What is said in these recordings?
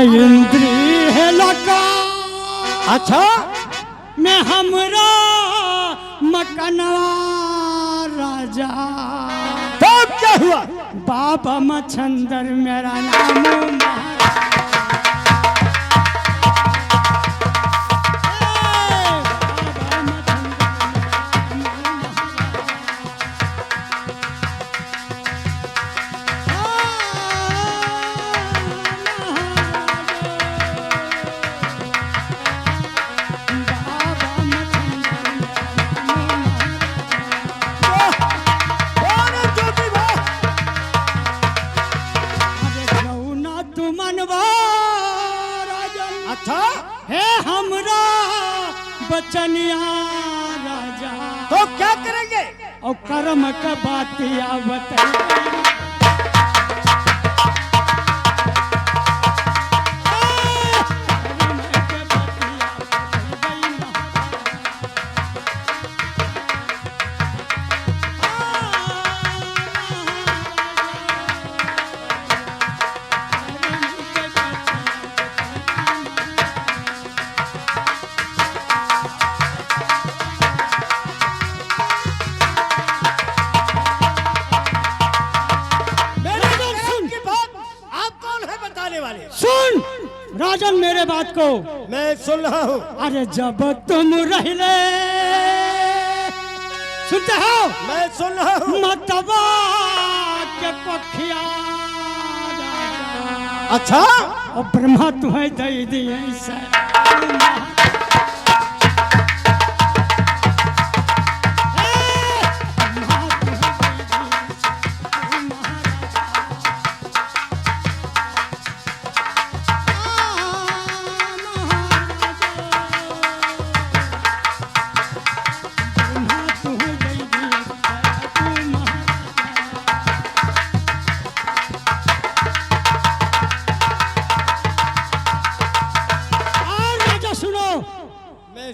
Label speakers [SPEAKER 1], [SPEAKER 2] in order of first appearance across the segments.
[SPEAKER 1] अरे इंद्री है लका
[SPEAKER 2] अच्छा
[SPEAKER 1] मैं हमरा मकनवा राजा।
[SPEAKER 2] तब क्या हुआ?
[SPEAKER 1] बाबा मच्छंदर मेरा नाम
[SPEAKER 2] अच्छा
[SPEAKER 1] है हमरा बचनिया राजा।
[SPEAKER 2] तो क्या करेंगे?
[SPEAKER 1] और कर्म का बातिया बताइए। सुन राजन मेरे बात को।
[SPEAKER 2] मैं सुन रहा हूँ।
[SPEAKER 1] अरे जब तुम रहले सुनते हो?
[SPEAKER 2] मैं सुन रहा हूँ।
[SPEAKER 1] मतबा के पखिया
[SPEAKER 2] अच्छा
[SPEAKER 1] और ब्रह्मा तुम्हें दे दिए से।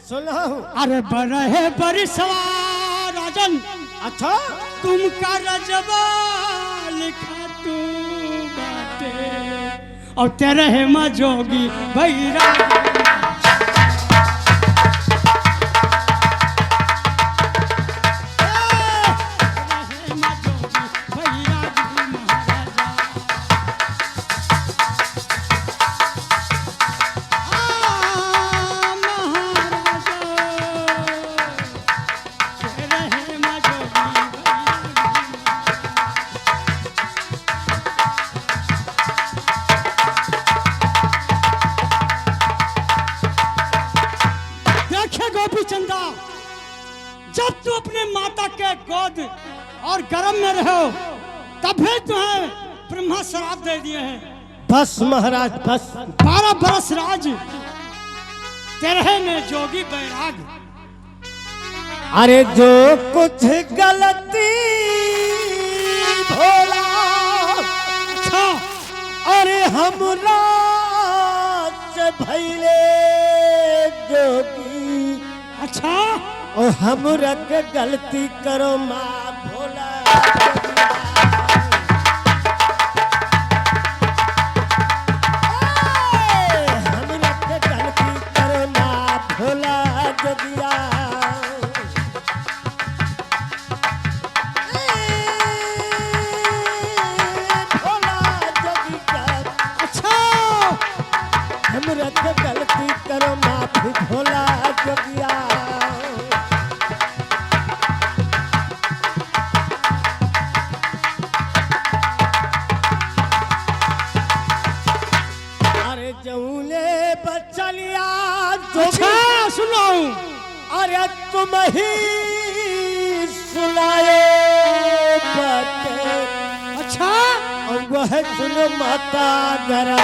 [SPEAKER 2] सुन रहा हूँ।
[SPEAKER 1] अरे बड़ा है बड़ी सवार राजन।
[SPEAKER 2] अच्छा
[SPEAKER 1] तुम का रजबा लिखा तू बाटे और तेरे है माँ जोगी भैरा। चंदा जब तू अपने माता के गोद और गर्भ में रहो तब भी तुम्हें ब्रह्मा श्राप दे दिए हैं।
[SPEAKER 2] बस महाराज बस।
[SPEAKER 1] 12 बरस राज तेरह में जोगी बैराग।
[SPEAKER 2] अरे जो कुछ गलती भोला
[SPEAKER 1] अच्छा
[SPEAKER 2] अरे हमरा से भइले जोगी।
[SPEAKER 1] अच्छा
[SPEAKER 2] और हमरा के गलती करो माँ भोला। हमरा के गलती करो माँ भोला जोगिया। भोला जोगिया।
[SPEAKER 1] अच्छा
[SPEAKER 2] हमरा के गलती करो माफ भोला जोगिया। अरे जऊले बचलिया
[SPEAKER 1] अच्छा सुनो।
[SPEAKER 2] अरे तुम ही सुनाए बटे।
[SPEAKER 1] अच्छा
[SPEAKER 2] और वह सुनो माता जरा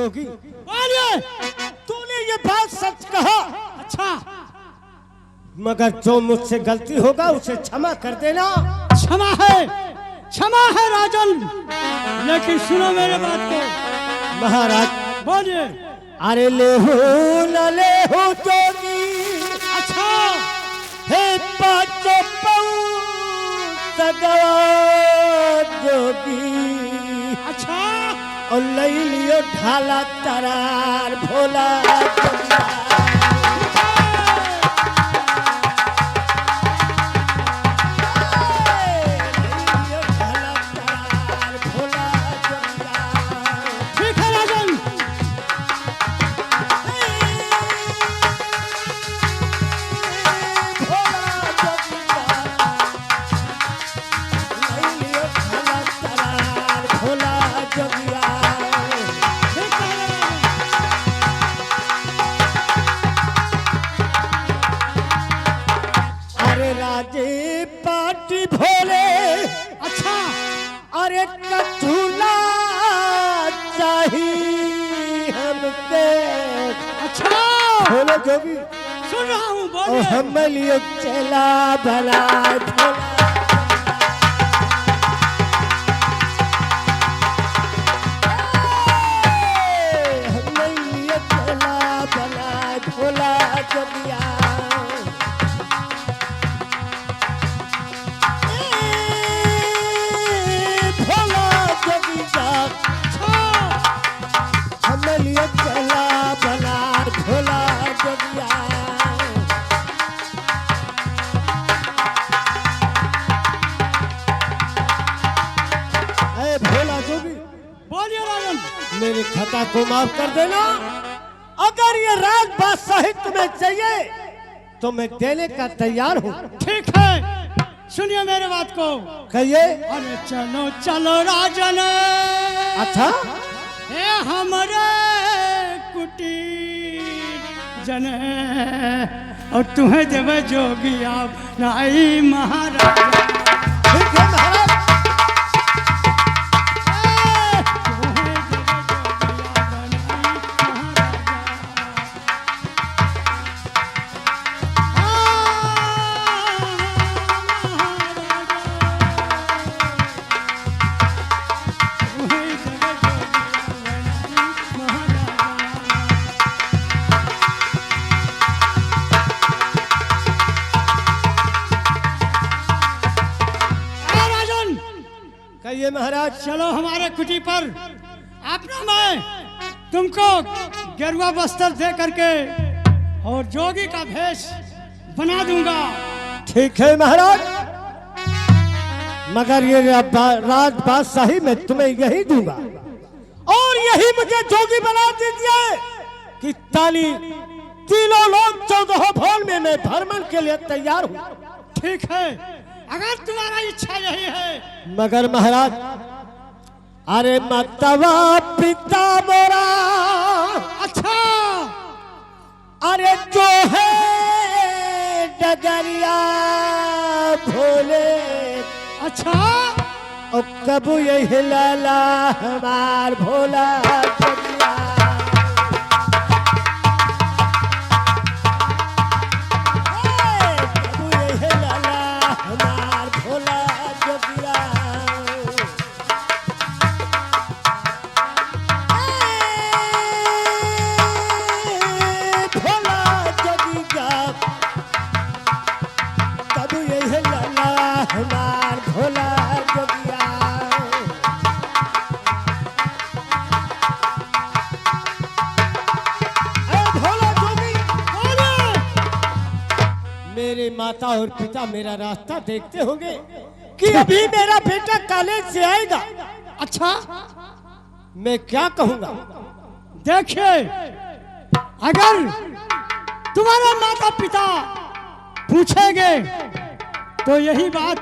[SPEAKER 2] जोगी
[SPEAKER 1] बोलिए।
[SPEAKER 2] तूने ये बात सच कहा,
[SPEAKER 1] अच्छा,
[SPEAKER 2] मगर जो मुझसे गलती होगा उसे क्षमा कर देना।
[SPEAKER 1] क्षमा है राजन, लेकिन सुनो मेरे बात को।
[SPEAKER 2] महाराज
[SPEAKER 1] बोलिए।
[SPEAKER 2] अरे लेहू न लेहू जोगी,
[SPEAKER 1] अच्छा,
[SPEAKER 2] हे पाचो सगवा जोगी,
[SPEAKER 1] अच्छा,
[SPEAKER 2] और लई लियो ढाला तरार भोला जोगिया।
[SPEAKER 1] ठीक है राजन। ठीक है राजन।
[SPEAKER 2] अरे राजे पाटी भोले,
[SPEAKER 1] अच्छा,
[SPEAKER 2] अरे कथुला चाहिए हमके।
[SPEAKER 1] अच्छा,
[SPEAKER 2] बोलो जोगी,
[SPEAKER 1] सुन रहा हूँ।
[SPEAKER 2] और
[SPEAKER 1] बोलिए।
[SPEAKER 2] हम लियो चला भला भोला। हम लियो चला भला भोला जोगिया। भोला जोगिया, हम लियो चला भला भोला जोगिया। ऐ भोला जोगी,
[SPEAKER 1] बोलिए राजन।
[SPEAKER 2] मेरी खता को माफ कर देना। अगर ये राज बादशाही तुम्हें चाहिए तो मैं देने का तैयार हूँ।
[SPEAKER 1] ठीक है, सुनिए मेरे बात को।
[SPEAKER 2] कहिए।
[SPEAKER 1] अरे चलो चलो राजन,
[SPEAKER 2] अच्छा,
[SPEAKER 1] हे हमारे कुटीर जने, और तुम्हें देवे जोगी आप नाई महाराज।
[SPEAKER 2] ठीक है महाराज। कहिए महाराज।
[SPEAKER 1] चलो हमारे कुटी पर अपना मैं तुमको गेरुआ वस्त्र दे करके और जोगी का भेष बना दूंगा।
[SPEAKER 2] ठीक है महाराज, मगर ये राज बादशाही मैं तुम्हें यही दूंगा और यही मुझे जोगी बना दीजिए कि तीनों लोग 14 भवन में मैं भ्रमण के लिए तैयार हूँ।
[SPEAKER 1] ठीक है, अगर तुम्हारा इच्छा यही है।
[SPEAKER 2] मगर महाराज, अरे मतवा पिता मोरा,
[SPEAKER 1] अच्छा,
[SPEAKER 2] अरे जो है डगरिया भोले,
[SPEAKER 1] अच्छा,
[SPEAKER 2] और कबू यही लाला हमार भोला जोगिया। कबू यही लाला हमार भोला जोगिया। भोला जोगिया, कबू यही लाला हमार भोला जोगिया। भोला जोगी, मेरे माता और पिता मेरा रास्ता देखते होंगे कि अभी मेरा बेटा कॉलेज से आएगा।
[SPEAKER 1] अच्छा,
[SPEAKER 2] मैं क्या कहूंगा?
[SPEAKER 1] देखिए, अगर तुम्हारे माता पिता पूछेंगे तो यही बात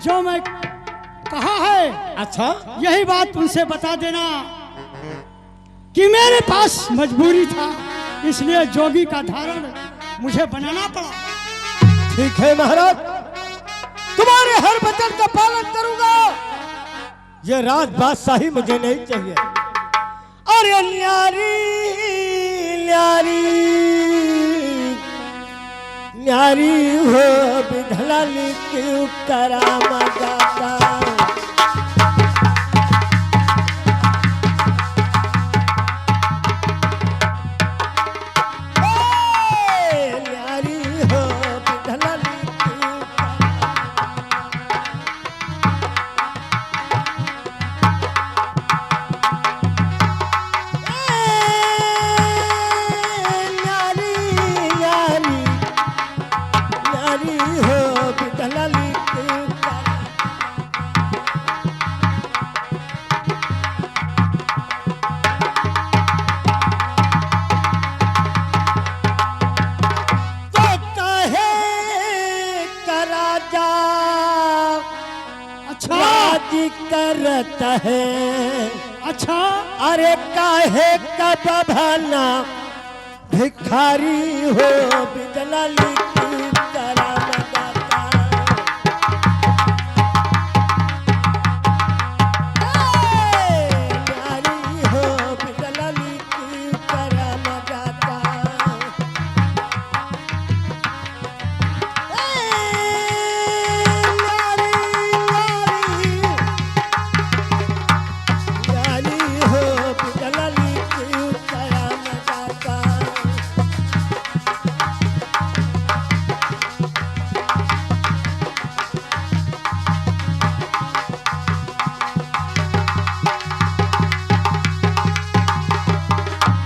[SPEAKER 1] जो मैं कहा है,
[SPEAKER 2] अच्छा,
[SPEAKER 1] यही बात उनसे बता देना कि मेरे पास मजबूरी था, इसलिए जोगी का धारण मुझे बनाना पड़ा।
[SPEAKER 2] ठीक है महाराज, तुम्हारे हर वचन का पालन करूंगा। ये राज बादशाही मुझे नहीं चाहिए। अरे न्यारी न्यारी न्यारी हो बिधलाली क्यों करामा जाता। न्यारी हो बिधलाली क्यों न्यारी न्यारी न्यारी हो बिधलाली क्यों तो कहे कराजा
[SPEAKER 1] अच्छा
[SPEAKER 2] राज करता है।
[SPEAKER 1] अच्छा
[SPEAKER 2] अरे काहे कब भला भिखारी हो बिदलाली की कराम दाता। न्यारी हो बिदलाली की कराम दाता। न्यारी हो बिदलाली की कराम दाता।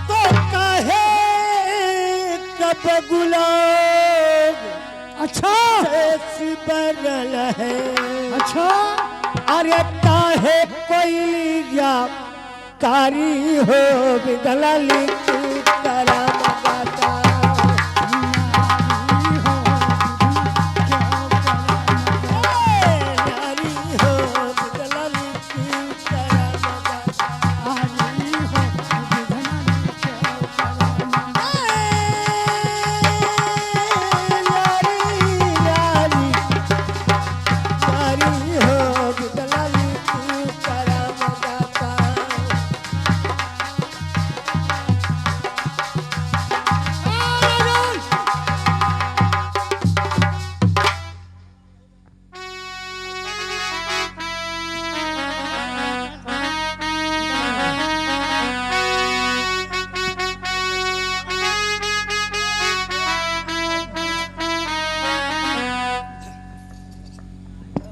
[SPEAKER 2] तो कहे कब गुलाब
[SPEAKER 1] अच्छा
[SPEAKER 2] ऐसी बनल है।
[SPEAKER 1] अच्छा
[SPEAKER 2] अरे काहे कोई या कारी हो बिदलाली की कराम दाता। न्यारी हो बिदलाली की कराम दाता। न्यारी न्यारी न्यारी हो बिदलाली की कराम दाता।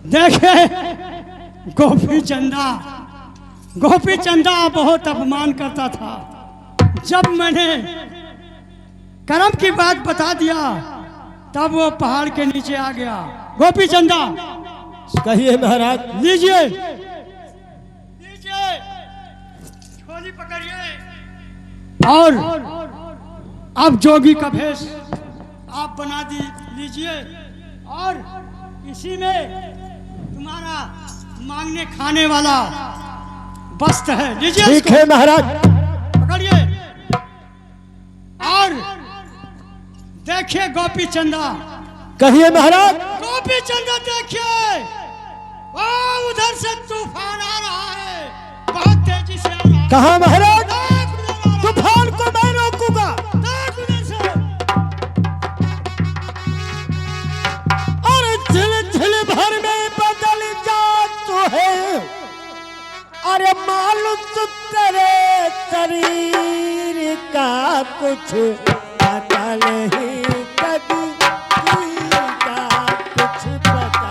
[SPEAKER 1] देखे गोपी चंदा बहुत अपमान करता था। जब मैंने कर्म की बात बता दिया तब वो पहाड़ के नीचे आ गया। गोपी चंदा
[SPEAKER 2] कहिए महाराज।
[SPEAKER 1] लीजिए लीजिए झोली पकड़िए और अब जोगी का भेष आप बना लीजिए और इसी में तुम्हारा मांगने खाने वाला वस्त्र है। लीजिए
[SPEAKER 2] ठीक
[SPEAKER 1] इसको,
[SPEAKER 2] है महाराज।
[SPEAKER 1] पकड़िए और देखिए गोपी चंदा।
[SPEAKER 2] कहिए महाराज।
[SPEAKER 1] गोपी चंदा देखिए वो उधर से तूफान आ रहा है, बहुत तेजी से आ रहा है।
[SPEAKER 2] कहा महाराज?
[SPEAKER 1] देख उधर आ रहा है।
[SPEAKER 2] तूफान को मैं रोकूंगा।
[SPEAKER 1] देख उधर से।
[SPEAKER 2] और झिल भर में बदल जात है। अरे मालूम तेरे शरीर का कुछ पता नहीं कभी का कुछ पता।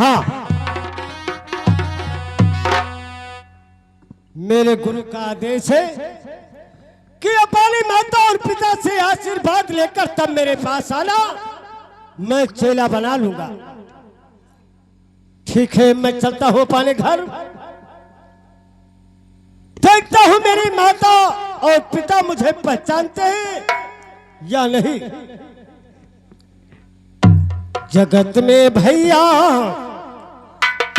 [SPEAKER 2] हाँ, मेरे गुरु का आदेश है कि अपनी माता और पिता से आशीर्वाद लेकर तब मेरे पास आना, मैं चेला बना लूंगा। ठीक है, मैं चलता हूं अपने घर, देखता हूं मेरी माता और पिता मुझे पहचानते हैं या नहीं। जगत में भैया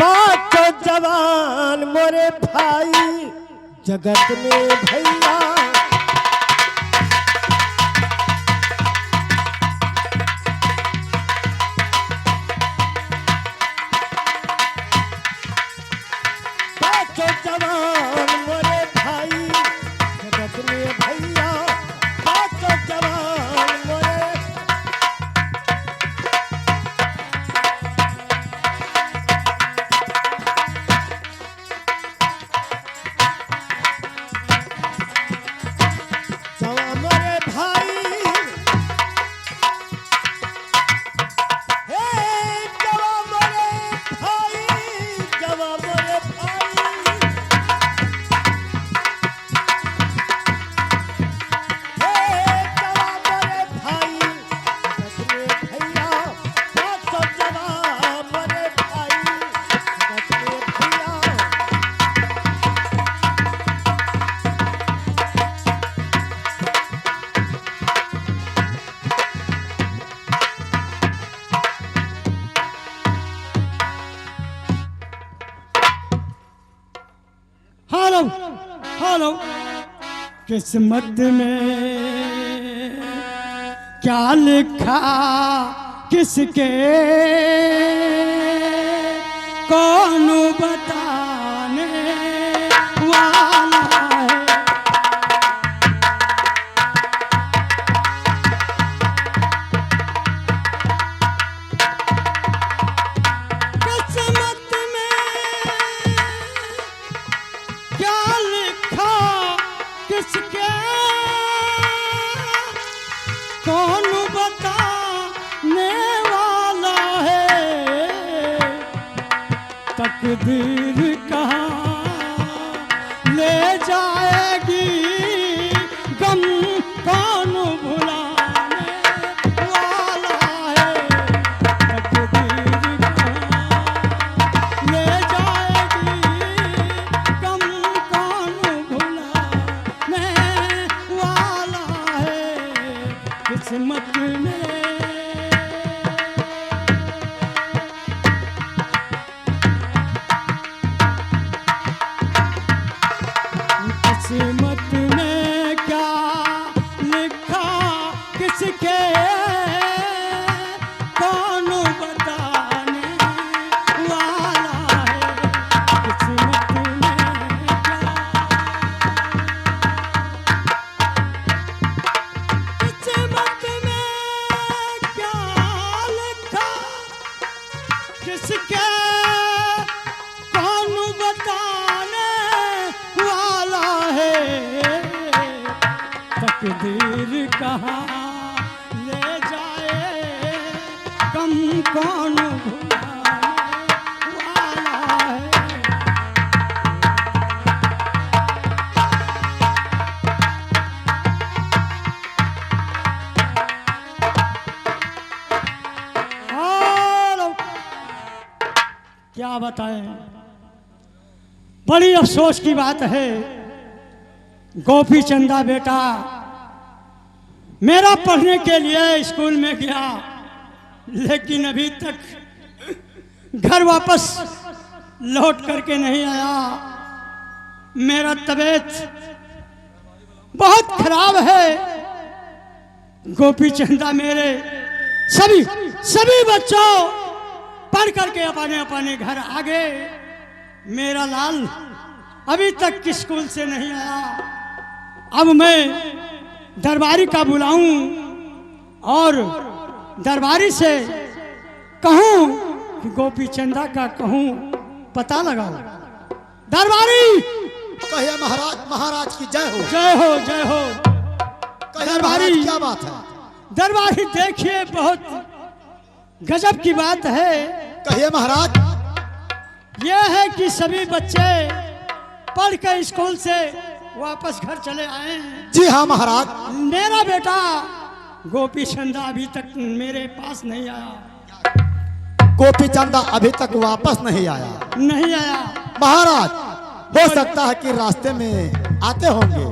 [SPEAKER 2] पांचों जवान मोरे भाई, जगत में भैया पांचों जवान मोरे भाई, जगत में भैया पांचों जवान मोरे। जवान मोरे भाई, हे जवान मोरे भाई, जवान मोरे भाई, हे जवान मोरे भाई, जगत में भैया पांचों जवान मोरे भाई, जगत में भैया।
[SPEAKER 1] हेलो हेलो, किस्मत में क्या लिखा किसके, कौन बताने वाला है। किस्मत में क्या लिखा किसके, कौन बताने वाला है। तकदीर कहाँ ले जाएगी, गम कौन भुलाने वाला है। तकदीर कहाँ ले जाएगी, गम कौन भुलाने वाला है। किस्मत में किस्मत में क्या लिखा किसके, कौन बताने वाला है। किस्मत में किस्मत में क्या लिखा किसके, कौन बताने वाला है। तकदीर कहाँ ले जाए, गम कौन भुलाने वाला है। हेलो, क्या बताएं, बड़ी अफसोस की बात है। गोपी चंदा बेटा मेरा पढ़ने के लिए स्कूल में गया, लेकिन अभी तक घर वापस लौट करके नहीं आया। मेरा तबीयत बहुत खराब है। गोपी चंदा मेरे सभी बच्चों पढ़ करके अपने अपने घर आ गए। मेरा लाल अभी तक स्कूल से नहीं आया। अब मैं दरबारी का बुलाऊं और दरबारी से कहूं कि गोपी चंदा का कहूं पता लगाओ। दरबारी
[SPEAKER 3] कहिए महाराज, महाराज की जय हो।
[SPEAKER 1] जय हो जय हो।
[SPEAKER 3] कहिए महाराज, क्या बात है?
[SPEAKER 1] दरबारी देखिए बहुत गजब की बात है।
[SPEAKER 3] कहिए महाराज।
[SPEAKER 1] यह है कि सभी बच्चे पढ़ कर स्कूल से वापस घर चले आए हैं।
[SPEAKER 3] जी हाँ महाराज।
[SPEAKER 1] मेरा बेटा गोपी चंदा अभी तक मेरे पास नहीं आया।
[SPEAKER 3] गोपी चंदा अभी तक वापस नहीं आया।
[SPEAKER 1] नहीं आया
[SPEAKER 3] महाराज, हो सकता है कि रास्ते में आते होंगे।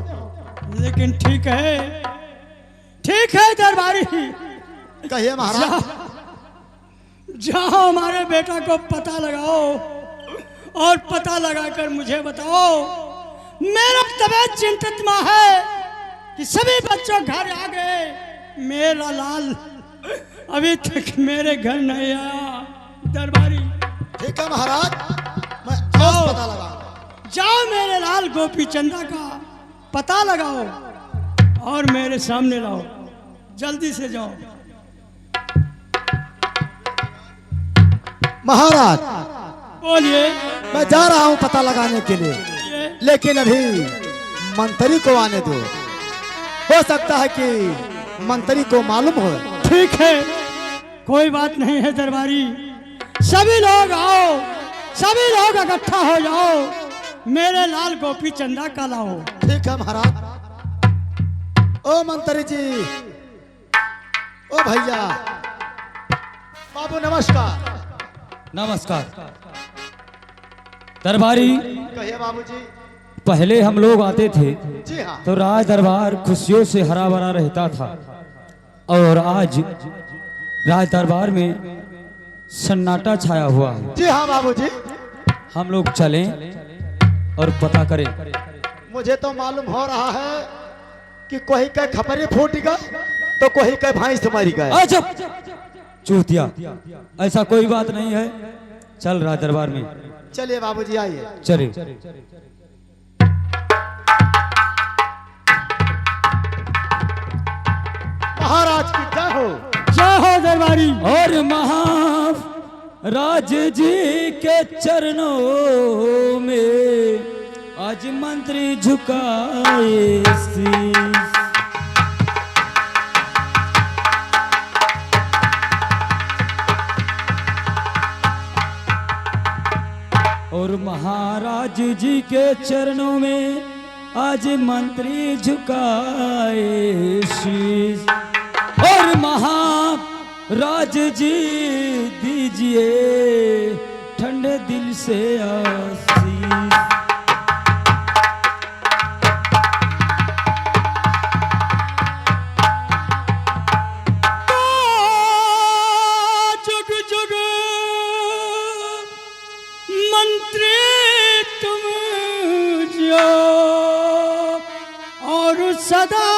[SPEAKER 1] लेकिन ठीक है दरबारी।
[SPEAKER 3] कहिए महाराज।
[SPEAKER 1] जाओ हमारे बेटा को पता लगाओ और पता लगाकर मुझे बताओ। मेरा तबीयत चिंतित में है कि सभी बच्चों घर आ गए, मेरा लाल अभी तक मेरे घर नहीं आया। दरबारी
[SPEAKER 3] ठीक है महाराज, मैं
[SPEAKER 1] जाओ
[SPEAKER 3] पता लगा।
[SPEAKER 1] जाओ मेरे लाल गोपी चंदा का पता लगाओ और मेरे सामने लाओ। जल्दी से जाओ।
[SPEAKER 3] महाराज
[SPEAKER 1] बोलिए।
[SPEAKER 3] मैं जा रहा हूँ पता लगाने के लिए, लेकिन अभी मंत्री को आने दो। हो सकता है कि मंत्री को मालूम हो।
[SPEAKER 1] ठीक है, कोई बात नहीं है दरबारी। सभी लोग आओ, सभी लोग इकट्ठा हो जाओ। मेरे लाल गोपी चंदा का लाओ।
[SPEAKER 3] ठीक है महाराज। ओ मंत्री जी, ओ भैया, बाबू नमस्कार।
[SPEAKER 4] नमस्कार। दरबारी,
[SPEAKER 3] कहिए बाबूजी।
[SPEAKER 4] पहले हम लोग आते थे
[SPEAKER 3] जी हाँ।
[SPEAKER 4] तो राज दरबार खुशियों से हरा भरा रहता था, और आज राज दरबार में सन्नाटा छाया हुआ है।
[SPEAKER 3] जी हाँ बाबूजी।
[SPEAKER 4] हम लोग चलें और पता करें।
[SPEAKER 3] मुझे तो मालूम हो रहा है कि कोई के खपरी फूट गए तो कोई के भैंस मर गए।
[SPEAKER 4] अच्छा चूतिया, ऐसा कोई बात नहीं है। चल राज दरबार में।
[SPEAKER 3] चलिए बाबूजी, आइए।
[SPEAKER 4] चले।
[SPEAKER 3] महाराज की जय हो।
[SPEAKER 1] जय हो दरबारी।
[SPEAKER 4] और महाराज जी के चरणों में आज मंत्री झुकाए शीश। और महाराज जी के चरणों में आज मंत्री झुकाए शीश। और महाराज जी दीजिए ठंडे दिल से आशीष।
[SPEAKER 1] जुग जुग मंत्री तुम जो और सदा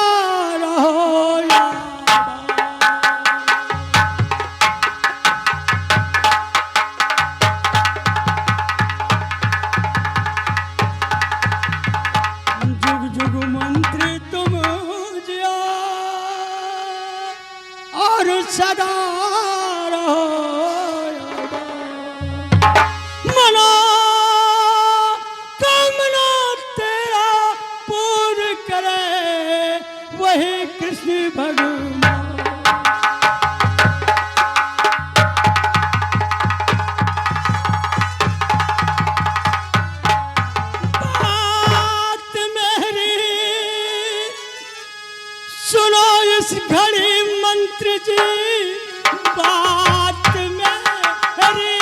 [SPEAKER 1] रहो याद। जुग जुग मंत्री तुम जिया और सदा रहो याद। मना कामना तेरा पूर्ण करे वही कृष्ण भगवान। बात मेरी सुनो इस घड़ी मंत्री जी, बात मेरी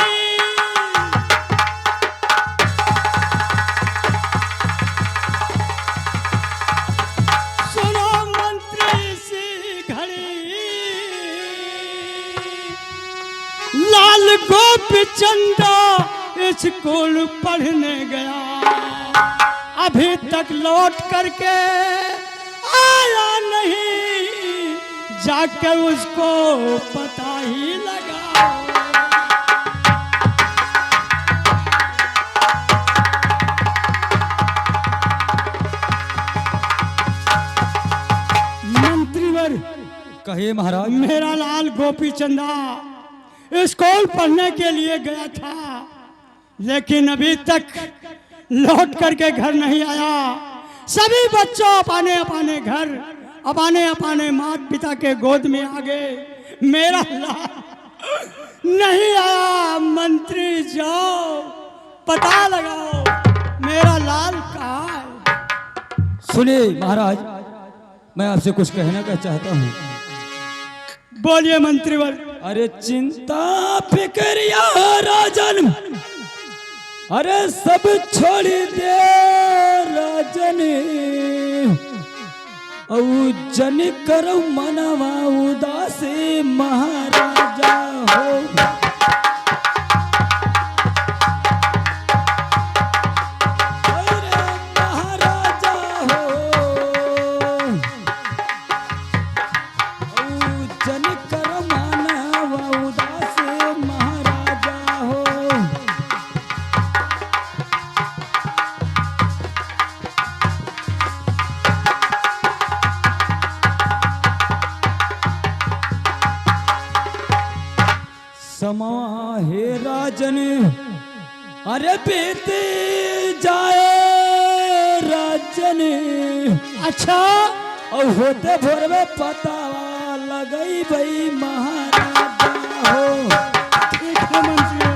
[SPEAKER 1] सुनो मंत्री सी घड़ी। लाल गोपी चंदा स्कूल पढ़ने गया, अभी तक लौट करके आया नहीं, जाकर उसको पता ही लगा। मंत्रीवर,
[SPEAKER 4] कहिए महाराज।
[SPEAKER 1] मेरा लाल गोपी चंदा स्कूल पढ़ने के लिए गया था, लेकिन अभी तक लौट करके घर नहीं आया। सभी बच्चों अपने अपने घर, अपने अपने माता पिता के गोद में आ गए। मेरा लाल नहीं आया। मंत्री जाओ पता लगाओ मेरा लाल कहाँ है।
[SPEAKER 4] सुनिए महाराज, मैं आपसे कुछ कहना का चाहता हूँ।
[SPEAKER 1] बोलिए मंत्रीवर।
[SPEAKER 4] अरे चिंता फिक्रिया राजन, अरे सब छोड़ दे राजन, औ जन करो मनवा उदास महाराजा हो। अरे महाराजा हो, औ जन करो मनवा उदास महाराजा हो। समा हे राजन, अरे बीते जाए राजन,
[SPEAKER 1] अच्छा
[SPEAKER 4] और होते भोर में पता लगई भाई महाराजा हो।
[SPEAKER 1] ठीक है मंत्री।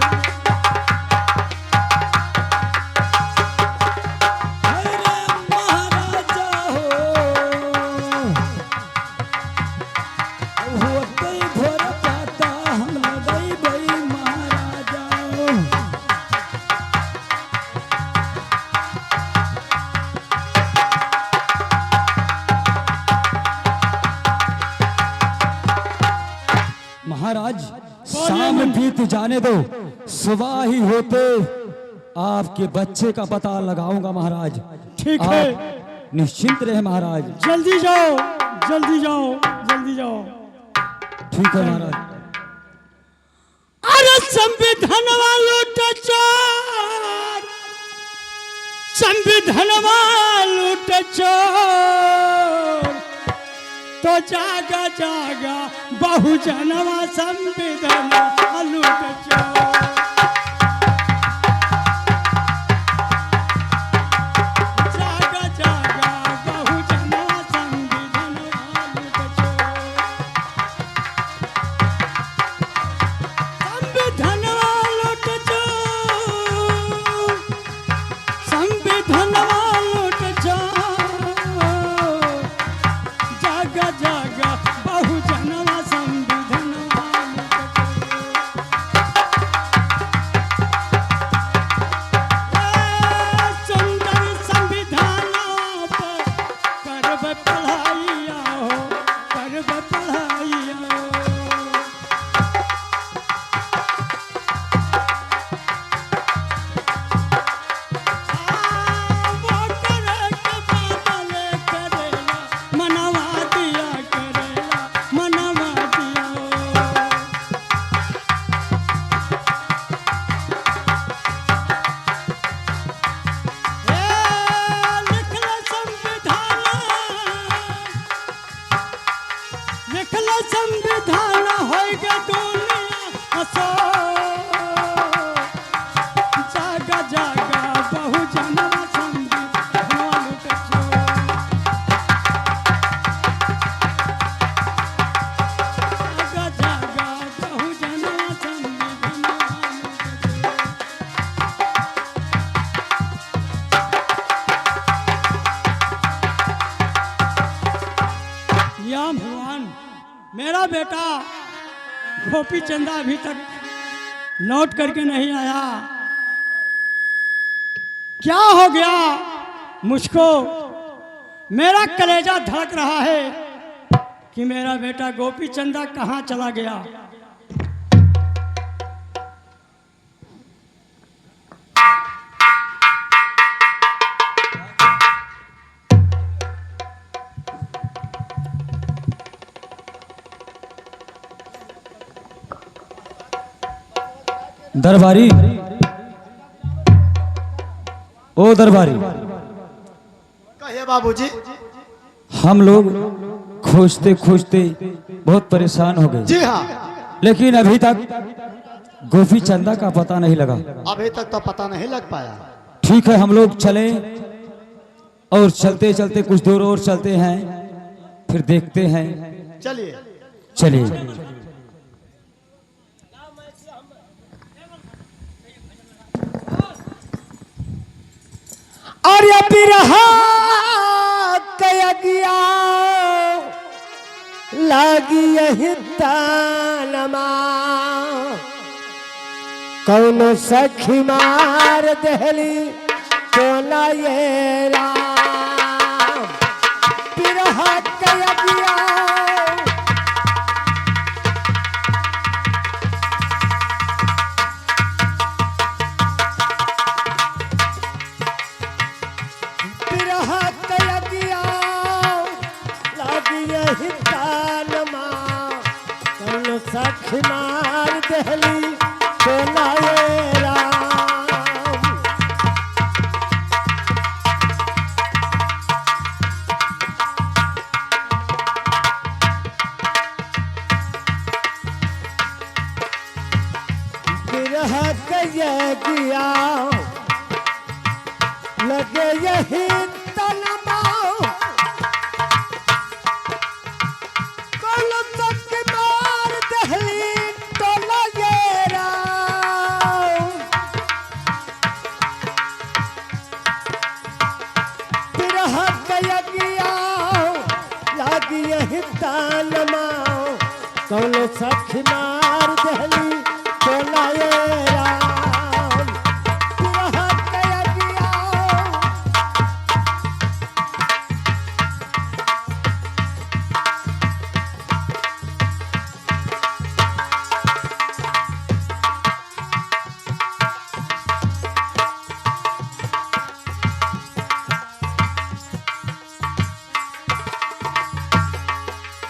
[SPEAKER 4] अरे महाराजा हो, होते भोर पता हम लगई भाई महाराजा हो। महाराज शाम बीत जाने दो, सुबह ही होते आपके बच्चे का पता लगाऊंगा महाराज।
[SPEAKER 1] ठीक है।
[SPEAKER 4] आप निश्चिंत रहे महाराज।
[SPEAKER 1] जल्दी जाओ, जल्दी जाओ, जल्दी जाओ।
[SPEAKER 4] ठीक है महाराज।
[SPEAKER 1] अरे संविधान लूट चोर, संविधान लूट चोर, तो जागा जागा बहुजनवा संविधान लूट चोर। जागा जागा बहुजनवा संविधान लूट चोर। संविधान लूट चोर, संविधान लूट चोर, जागा जागा बहुजनवा संविधान लूट चोर। सुंदर संविधान पर करब पढ़ाइया हो, करब पढ़ाइया हो। वो करे के बदले करेला, मनवा दिया करेला, मनवा दिया। लिखला संविधान, लिखला संविधान होई गे दुनिया हसो। जागा जागा बहुजनवा संविधान लूट चोर। जागा जागा बहुजनवा संविधान लूट चोर। या भगवान, मेरा बेटा गोपी चंदा अभी तक लौट करके नहीं आया। क्या हो गया मुझको? मेरा कलेजा धड़क रहा है कि मेरा बेटा गोपी चंदा कहाँ चला गया।
[SPEAKER 4] दरबारी, ओ दरबारी,
[SPEAKER 3] कहिए बाबूजी।
[SPEAKER 4] हम लोग खोजते खोजते बहुत परेशान हो गए,
[SPEAKER 3] जी हाँ,
[SPEAKER 4] लेकिन अभी तक गोपी चंदा का पता नहीं लगा।
[SPEAKER 3] अभी तक तो पता नहीं लग पाया।
[SPEAKER 4] ठीक है, हम लोग चलें और चलते चलते कुछ दूर और चलते हैं, फिर देखते हैं।
[SPEAKER 3] चलिए।
[SPEAKER 4] चलिए।
[SPEAKER 2] और ये बिरहा कया गया लागी यही तानमा कौनो सखी मार दहली तो ना ये राम बिरहा कया गया बिरहा कया गया लागी यही तानमा कौनो सखी मार दहली तो ना ये राम बिरहा कया गया लगे यही तनमा कल तक मार दहली तो लगे राम बिरहा कया गया लागी यही तनमा कल सख मार दहली तो लगे राम बिरहा कया गया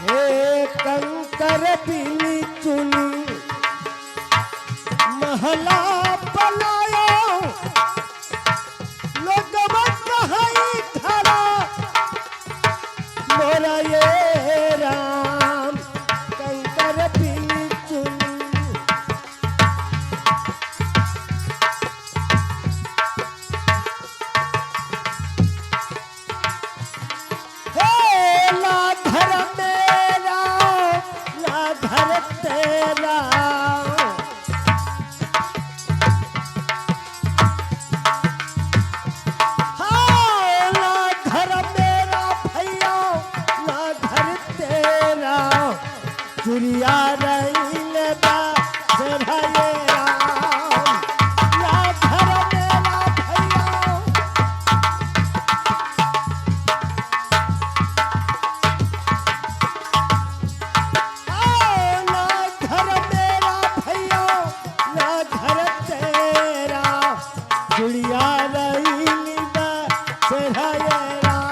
[SPEAKER 2] हे कंकर पीली चुनी महला बनायो लोग कहाई धरा मोरा ये राम कंकर पीली चुनी हे लाधर मेरा लाधर तेरा हाँ लाधर मेरा भैया लाधर तेरा चुरिया रहील बा तेरा ये राम लाधर मेरा भैया ना घर मेरा भैया ना घर तेरा गुड़िया रही तेरा ये राम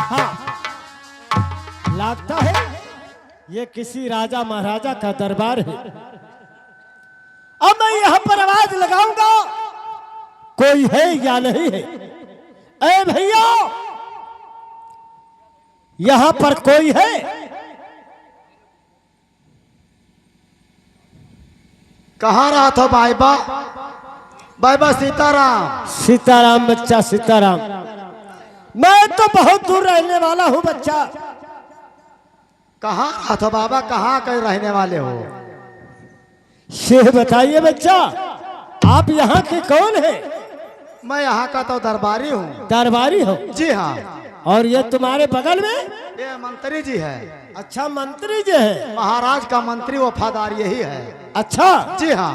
[SPEAKER 2] हाँ लगता है ये किसी राजा महाराजा का दरबार है अब मैं यहाँ पर आवाज लगाऊंगा कोई है या नहीं है ए भैया यहाँ पर कोई है
[SPEAKER 3] कहाँ रहा था बाइबा बाइबा सीताराम
[SPEAKER 2] सीताराम बच्चा सीताराम मैं तो बहुत दूर रहने वाला हूँ बच्चा
[SPEAKER 3] कहाँ रहा था बाबा कहाँ के रहने वाले हो
[SPEAKER 2] ये बताइए बच्चा आप यहाँ के कौन है
[SPEAKER 3] मैं यहाँ का तो दरबारी हूँ
[SPEAKER 2] दरबारी हो
[SPEAKER 3] जी हाँ
[SPEAKER 2] और ये तुम्हारे बगल में
[SPEAKER 3] ये मंत्री जी है
[SPEAKER 2] अच्छा मंत्री जी है
[SPEAKER 3] महाराज का मंत्री वफादार यही है
[SPEAKER 2] अच्छा
[SPEAKER 3] जी हाँ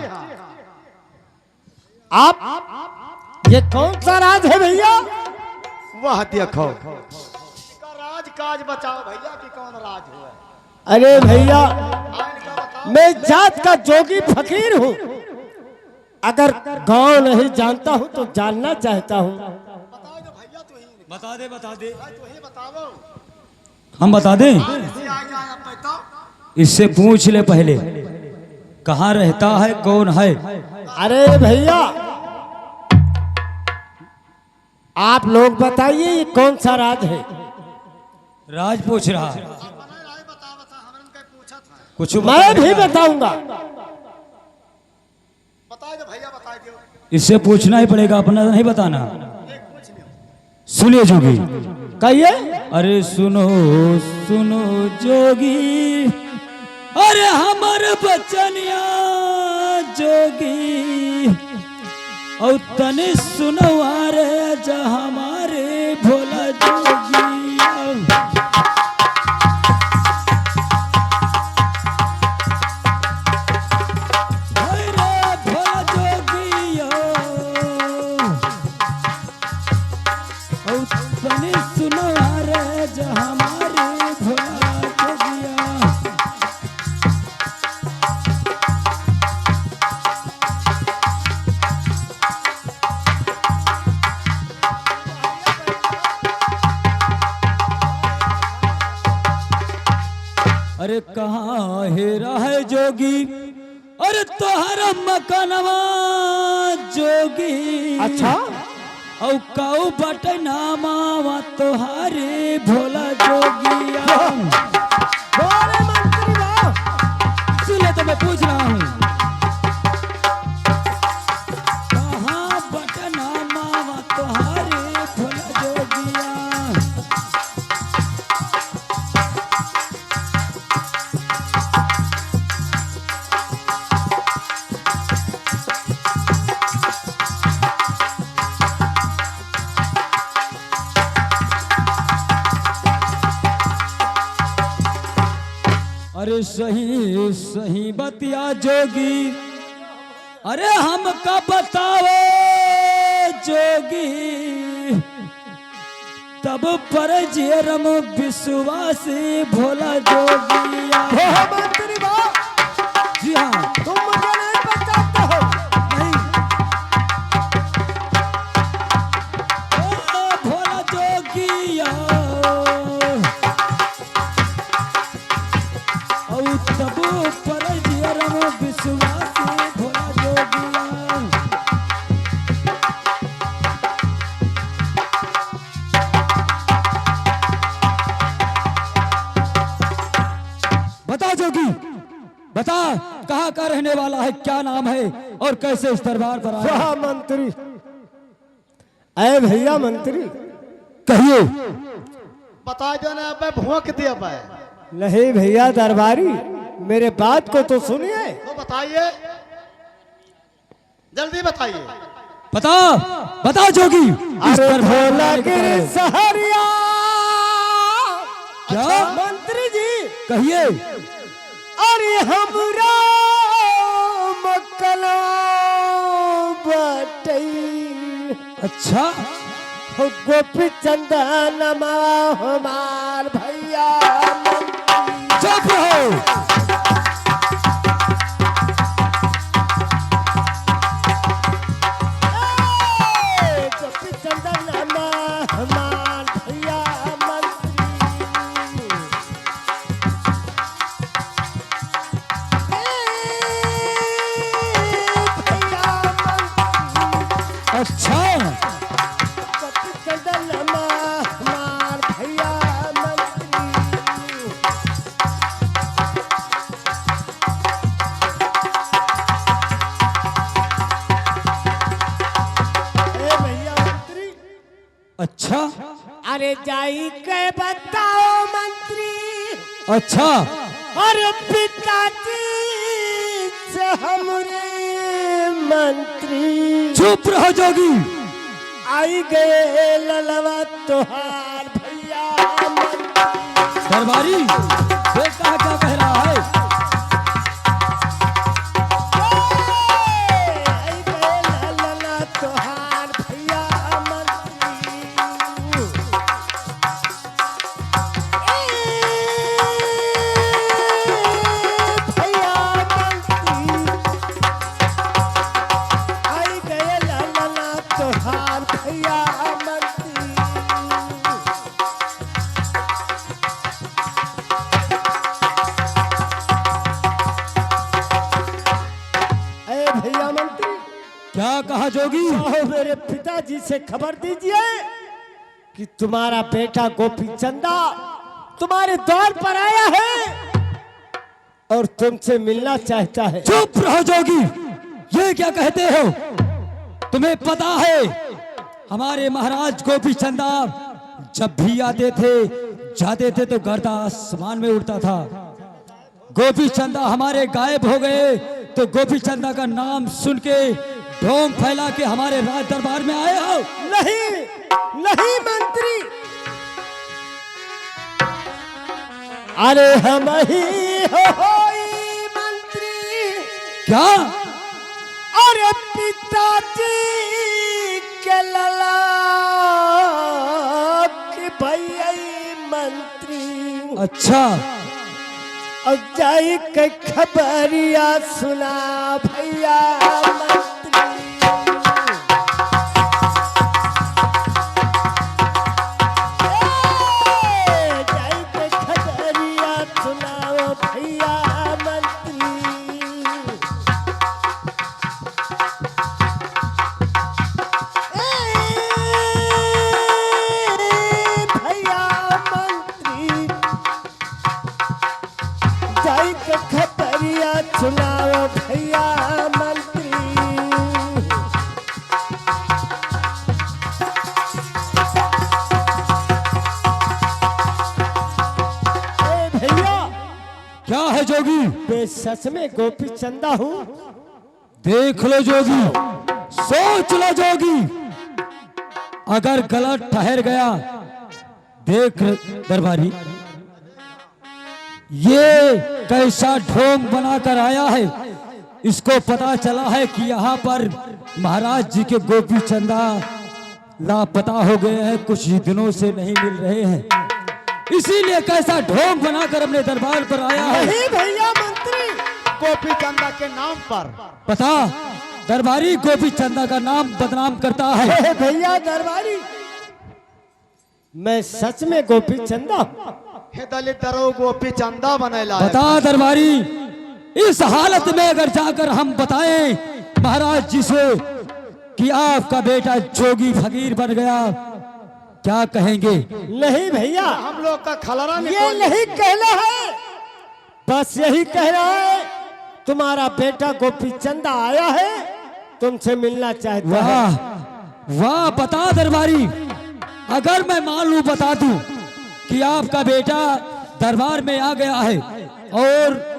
[SPEAKER 2] आप ये कौन सा राज है भैया
[SPEAKER 3] वह देखो राज काज बचाओ भैया की कौन राज हुआ
[SPEAKER 2] अरे भैया
[SPEAKER 3] आइन का बताओ
[SPEAKER 2] मैं जात का जोगी फकीर हूँ अगर गांव नहीं जानता हूँ तो जानना चाहता हूँ
[SPEAKER 3] बताओ जो भैया तू ही
[SPEAKER 4] बता दे
[SPEAKER 3] तू ही बताओ
[SPEAKER 4] हम बता दें
[SPEAKER 3] किसी आ गया अब बताओ
[SPEAKER 4] इससे पूछ ले पहले कहाँ रहता है कौन है
[SPEAKER 2] अरे भैया आप लोग बताइए ये कौन सा राज है
[SPEAKER 4] राज पूछ रहा है कुछ
[SPEAKER 2] मैं भी बताऊंगा
[SPEAKER 3] बताओ जो भैया बता दो
[SPEAKER 4] इससे पूछना ही पड़ेगा अपना नहीं बताना सुनिए जोगी
[SPEAKER 2] कहिए।
[SPEAKER 4] अरे सुनो सुनो जोगी, अरे हमर बचनिया जोगी, और तने सुनवा रे जा हमारे भोला जोगी। अरे कहाँ हेरा है जोगी, अरे तोहरा मकानवा जोगी।
[SPEAKER 2] अच्छा
[SPEAKER 4] औ काऊ बटनामा तोहारे भोला जोगिया।
[SPEAKER 2] बोले मंत्री बा।
[SPEAKER 4] सुन तो मैं पूछ रहा हूँ, कहाँ बटनामा तोहारे भोला जोगिया। अरे सही सही बतिया जोगी, अरे हमका बताओ जोगी, तब पर जेरम विश्वासी भोला जोगिया।
[SPEAKER 2] मंत्री बा।
[SPEAKER 4] जी हाँ,
[SPEAKER 2] तुम मुझे नहीं पहचानते हो।
[SPEAKER 4] नहीं। ओ भोला जोगिया, और तब पर जेरम विश्वासी भोला जोगिया। बता जोगी, बता कहाँ का रहने वाला है, क्या नाम है और कैसे इस दरबार पर आया।
[SPEAKER 2] वाह मंत्री, अरे भैया मंत्री,
[SPEAKER 4] कहिए।
[SPEAKER 3] बता दो ना, अब भोंक दिया पाए।
[SPEAKER 2] नहीं भैया दरबारी, मेरे बात को तो सुनिए।
[SPEAKER 3] तो बताइए, जल्दी बताइए।
[SPEAKER 4] बता बता जोगी, इस
[SPEAKER 2] अरे
[SPEAKER 4] दरबार
[SPEAKER 2] भोला
[SPEAKER 4] में आने के
[SPEAKER 2] गिर
[SPEAKER 4] कारण।
[SPEAKER 2] सहरिया।
[SPEAKER 4] क्या?
[SPEAKER 2] अच्छा, मंत्री जी,
[SPEAKER 4] कहिए।
[SPEAKER 2] अरे हमरा मकला बटई।
[SPEAKER 4] अच्छा,
[SPEAKER 2] हो गोपी चंदन हमार भैया मंत्री।
[SPEAKER 4] चुप रहो।
[SPEAKER 2] ए, गोपी चंदन हमार भैया मंत्री। भैया मंत्री।
[SPEAKER 4] अच्छा,
[SPEAKER 2] गोपी चंदन हमार भैया मंत्री। ए भैया मंत्री,
[SPEAKER 4] अच्छा,
[SPEAKER 2] अरे जाई के बताओ मंत्री।
[SPEAKER 4] अच्छा,
[SPEAKER 2] अरे पिताजी से हमरे मंत्री।
[SPEAKER 4] चुप रहो जोगी।
[SPEAKER 2] आई गए ललवा तोहार भैया मंत्री।
[SPEAKER 4] दरबारी देखता है क्या कह रहा है।
[SPEAKER 2] आई गए ललवा तोहार भैया मंत्री। भैया मंत्री, आई गए ललवा तोहार भैया मंत्री। अरे भैया मंत्री,
[SPEAKER 4] क्या कहा जोगी।
[SPEAKER 2] आओ मेरे पिताजी से खबर दीजिए कि तुम्हारा बेटा गोपी चंदा तुम्हारे द्वार पर आया है और तुमसे मिलना चाहता है।
[SPEAKER 4] चुप रहो जोगी, ये क्या कहते हो। तुम्हें पता है हमारे महाराज गोपी चंदा जब भी आते थे जाते थे तो गर्दा आसमान में उड़ता था। गोपी चंदा हमारे गायब हो गए तो गोपी चंदा का नाम सुन के ढोंग फैला के हमारे राज दरबार में आए हो।
[SPEAKER 2] नहीं नहीं मंत्री, अरे हम ही होई मंत्री।
[SPEAKER 4] क्या?
[SPEAKER 2] अरे पिताजी के लला के भैया मंत्री।
[SPEAKER 4] अच्छा,
[SPEAKER 2] और जाई के खबरिया सुना भैया मंत्री। जाई के खबरिया सुनाओ भैया मंत्री। भैया मंत्री, जाई के खबरिया सुनाओ भैया मंत्री। ए भैया,
[SPEAKER 4] क्या है जोगी?
[SPEAKER 2] मैं सच में गोपी चंदा हूँ।
[SPEAKER 4] देख लो जोगी, सोच लो जोगी, अगर गलत ठहर गया। देख दरबारी, ये कैसा ढोंग बनाकर आया है। इसको पता चला है कि यहाँ पर महाराज जी के गोपी चंदा लापता हो गए हैं, कुछ ही दिनों से नहीं मिल रहे हैं, इसीलिए कैसा ढोंग बनाकर अपने दरबार पर आया है।
[SPEAKER 3] नहीं भैया मंत्री, गोपी चंदा के नाम पर
[SPEAKER 4] पता दरबारी गोपी चंदा का नाम बदनाम करता है।
[SPEAKER 2] ए भैया दरबारी, मैं सच में गोपी चंदा हूँ।
[SPEAKER 3] हे दलित दरो गोपी चंदा बनेला है।
[SPEAKER 4] बता दरबारी, इस हालत में अगर जाकर हम बताएं महाराज जी से कि आपका बेटा जोगी फकीर बन गया, क्या कहेंगे?
[SPEAKER 2] नहीं भैया,
[SPEAKER 3] हम लोग का खलरा
[SPEAKER 2] ये नहीं कहना है, बस यही कहना है तुम्हारा बेटा गोपी चंदा आया है, तुमसे मिलना चाहता है।
[SPEAKER 4] वाह वाह, बता दरबारी, अगर मैं मान लूं, बता दूं कि आपका बेटा दरबार में आ गया है और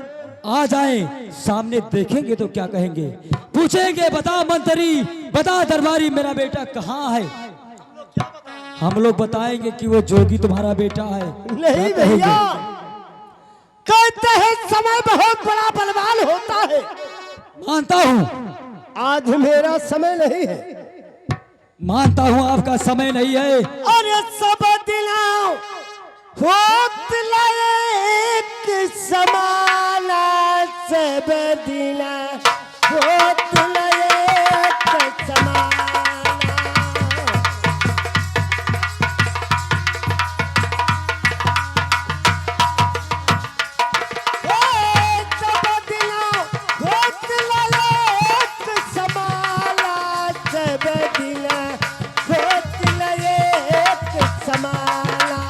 [SPEAKER 4] आ जाए सामने देखेंगे तो क्या कहेंगे? पूछेंगे बता मंत्री, बता दरबारी, मेरा बेटा कहाँ है? हम लोग बताएंगे कि वो जोगी तुम्हारा बेटा है।
[SPEAKER 2] नहीं
[SPEAKER 4] क्या
[SPEAKER 2] भैया,
[SPEAKER 4] कहेंगे?
[SPEAKER 2] कहते हैं समय बहुत बड़ा बलवान होता है।
[SPEAKER 4] मानता हूँ,
[SPEAKER 2] आज मेरा समय नहीं है।
[SPEAKER 4] मानता हूँ आपका समय नहीं है।
[SPEAKER 2] अरे सब दिलाओ होत लायक समाना, सब दिला होत लायक समाना। सब दिलाओ होत लायक समाना, सब दिला होत लायक समाना।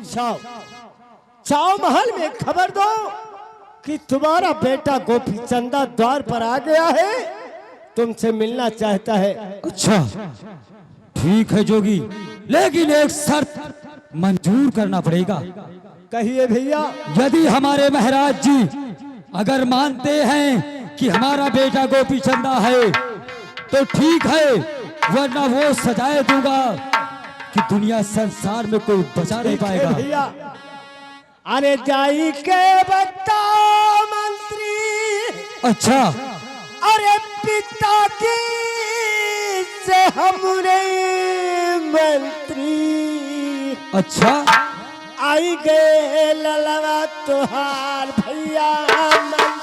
[SPEAKER 2] जाओ जाओ महल में खबर दो कि तुम्हारा बेटा गोपी चंदा द्वार पर आ गया है, तुमसे मिलना चाहता है।
[SPEAKER 4] अच्छा ठीक है जोगी, लेकिन एक शर्त मंजूर करना पड़ेगा।
[SPEAKER 2] कहिए भैया।
[SPEAKER 4] यदि हमारे महाराज जी अगर मानते हैं कि हमारा बेटा गोपी चंदा है तो ठीक है, वरना वो सजाए दूंगा कि दुनिया संसार में कोई बचा नहीं पाएगा।
[SPEAKER 2] भैया अरे जाई के बताओ मंत्री।
[SPEAKER 4] अच्छा
[SPEAKER 2] अरे पिताजी से हमरे मंत्री।
[SPEAKER 4] अच्छा
[SPEAKER 2] आई गए ललवा तुहार भैया मंत्री।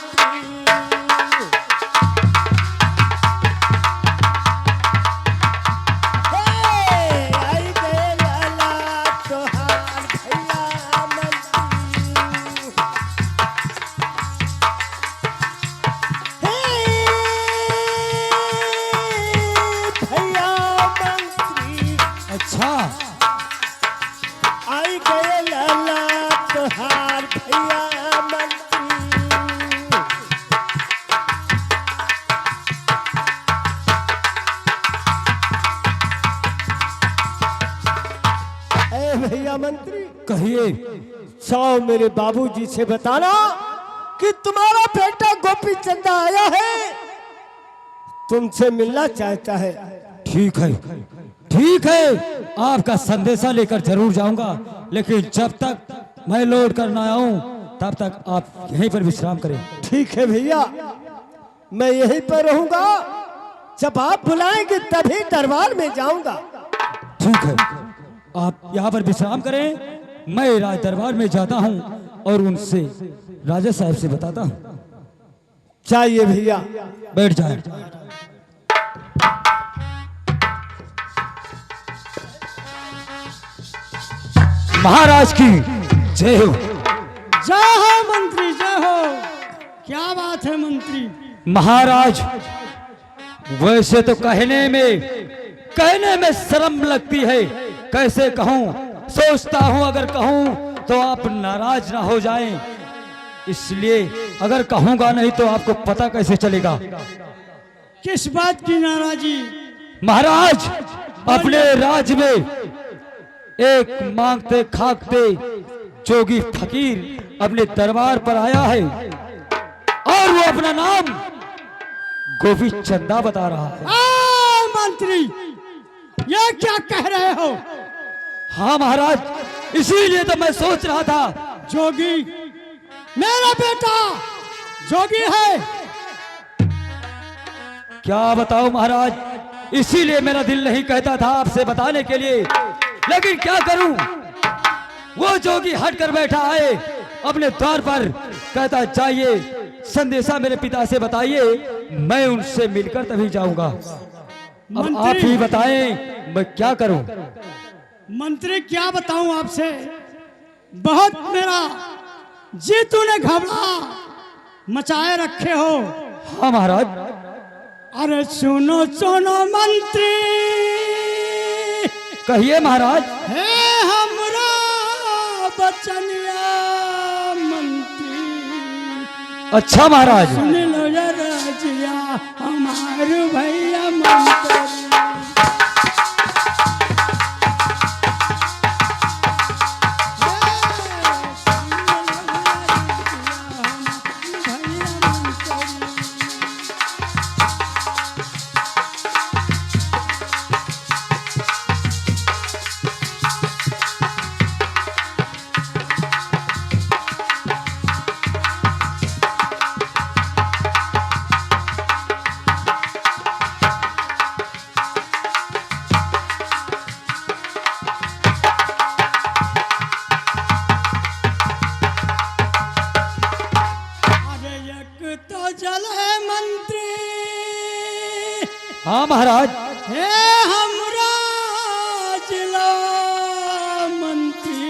[SPEAKER 2] आई गए ललवा तुहार भैया मंत्री। भैया मंत्री।
[SPEAKER 4] अच्छा
[SPEAKER 2] आई गए लाला तुहार भैया मंत्री। ए भैया मंत्री,
[SPEAKER 4] कहिए।
[SPEAKER 2] जाओ मेरे बाबूजी से बताना कि तुम्हारा बेटा गोपी चंदा आया है, तुमसे मिलना चाहता है।
[SPEAKER 4] ठीक है ठीक है, आपका संदेशा लेकर जरूर जाऊंगा, लेकिन जब तक मैं लौट कर ना आऊं तब तक आप यहीं पर विश्राम करें।
[SPEAKER 2] ठीक है भैया, मैं यहीं पर रहूंगा, जब आप बुलाएंगे तभी दरबार में जाऊंगा।
[SPEAKER 4] ठीक है, आप यहाँ पर विश्राम करें, मैं राज दरबार में जाता हूँ और उनसे राजा साहब से बताता हूँ।
[SPEAKER 2] चाहिए भैया।
[SPEAKER 4] बैठ जाए। महाराज की जय हो।
[SPEAKER 1] जय हो मंत्री, जय हो। क्या बात है मंत्री।
[SPEAKER 4] महाराज वैसे तो कहने में शर्म लगती है, कैसे कहूँ, सोचता हूँ अगर कहूँ तो आप नाराज ना हो जाएं, इसलिए अगर कहूँगा नहीं तो आपको पता कैसे चलेगा।
[SPEAKER 1] किस बात की नाराजी।
[SPEAKER 4] महाराज अपने राज में एक मांगते खाकते जोगी फकीर अपने दरबार पर आया है और वो अपना नाम गोपी चंदा बता रहा है।
[SPEAKER 1] मंत्री ये क्या कह रहे हो।
[SPEAKER 4] हाँ महाराज, इसीलिए तो मैं सोच रहा था।
[SPEAKER 1] जोगी, मेरा बेटा जोगी है।
[SPEAKER 4] क्या बताऊं महाराज, इसीलिए मेरा दिल नहीं कहता था आपसे बताने के लिए, लेकिन क्या करूं, वो जोगी हट कर बैठा है अपने द्वार पर, कहता जाइए संदेशा मेरे पिता से बताइए, मैं उनसे मिलकर तभी जाऊंगा। अब आप ही बताएं मैं क्या करूं।
[SPEAKER 1] मंत्री क्या बताऊं आपसे, बहुत मेरा जी तूने घबरा मचाए रखे हो।
[SPEAKER 4] हाँ महाराज।
[SPEAKER 1] अरे सुनो सुनो मंत्री।
[SPEAKER 4] कहिए महाराज।
[SPEAKER 1] हे हमरा बचनिया मंत्री।
[SPEAKER 4] अच्छा महाराज।
[SPEAKER 1] सुन लो जरा जिया हमारे भैया मंत्री।
[SPEAKER 4] हाँ महाराज।
[SPEAKER 1] हे हमरा जिला मंत्री।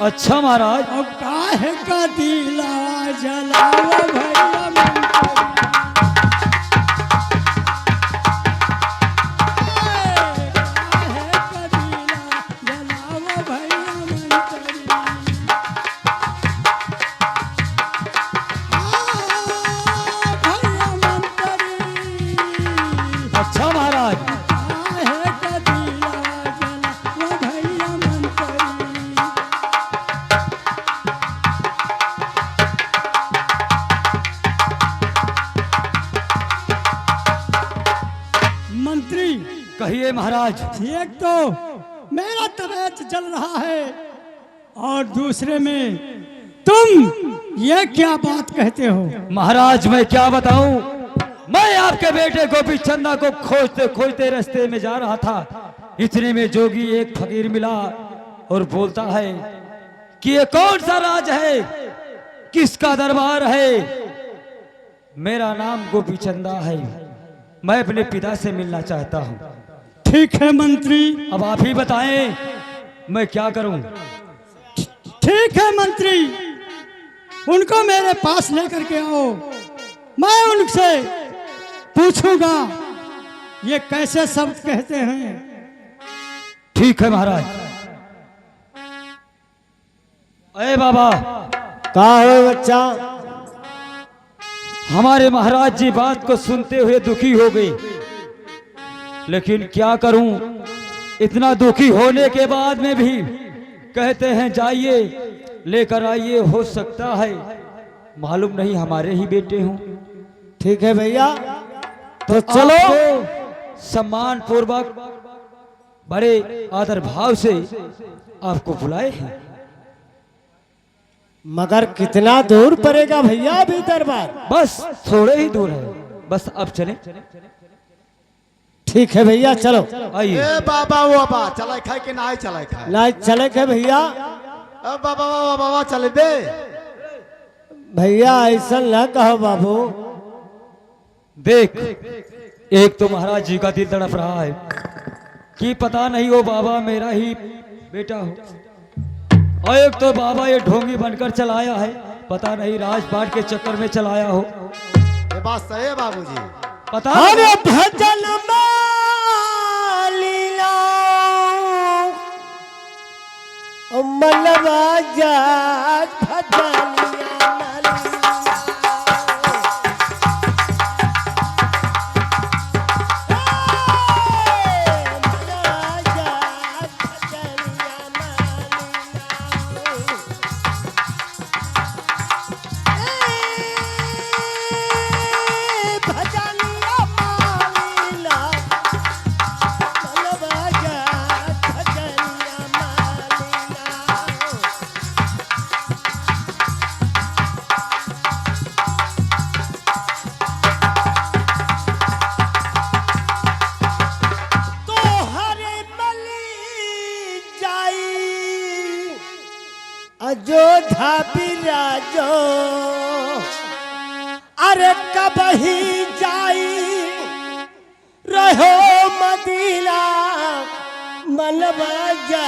[SPEAKER 4] अच्छा महाराज।
[SPEAKER 1] और काहे का दिला जलाओ भैया मंत्री। काहे का दिला जलाओ भैया मंत्री।
[SPEAKER 4] कहिए महाराज।
[SPEAKER 1] एक तो मेरा तबीयत जल रहा है और दूसरे में तुम ये क्या बात कहते हो?
[SPEAKER 4] महाराज मैं क्या बताऊं, मैं आपके बेटे गोपी चंदा को खोजते खोजते रास्ते में जा रहा था। इतने में जोगी एक फकीर मिला और बोलता है कि ये कौन सा राज है, किसका दरबार है? मेरा नाम गोपी चंदा है, मैं अपने पिता से मिलना चाहता हूँ।
[SPEAKER 1] ठीक है मंत्री,
[SPEAKER 4] अब आप ही बताएं मैं क्या करूं?
[SPEAKER 1] ठीक है मंत्री, उनको मेरे पास लेकर के आओ, मैं उनसे पूछूंगा ये कैसे शब्द कहते हैं।
[SPEAKER 4] ठीक है महाराज। अरे बाबा,
[SPEAKER 2] कहा हो बच्चा?
[SPEAKER 4] हमारे महाराज जी बात को सुनते हुए दुखी हो गए, लेकिन क्या करूं, इतना दुखी होने के बाद में भी कहते हैं जाइए लेकर आइए, हो सकता है मालूम नहीं हमारे ही बेटे हों।
[SPEAKER 2] ठीक है भैया, तो चलो।
[SPEAKER 4] सम्मान पूर्वक बड़े आदर भाव से आपको बुलाए हैं।
[SPEAKER 2] मगर कितना दूर पड़ेगा भैया अभी दरबार?
[SPEAKER 4] बस थोड़े ही दूर है, बस अब चले।
[SPEAKER 2] ठीक है भैया, चलो।
[SPEAKER 4] आइए।
[SPEAKER 3] ए बाबा वो बाबा चला खाए कि ना चला खाए?
[SPEAKER 2] ना चले के भैया?
[SPEAKER 3] बाबा बाबा बाबा चले बे।
[SPEAKER 2] भैया ऐसा ना कहो बाबू।
[SPEAKER 4] देख, एक तो महाराज जी का दिल तड़प रहा है कि पता नहीं वो बाबा मेरा ही बेटा हो, और एक तो बाबा ये ढोंगी बनकर चलाया है, पता नहीं राजपाट के चक्कर में चलाया हो।
[SPEAKER 3] ये बात सही है बाबूजी।
[SPEAKER 4] पता
[SPEAKER 2] अरे भजन लीला मलवा जा भजनिया अयोध्या बिराजो, अरे कब ही जाई रहो मदीना मनवा जा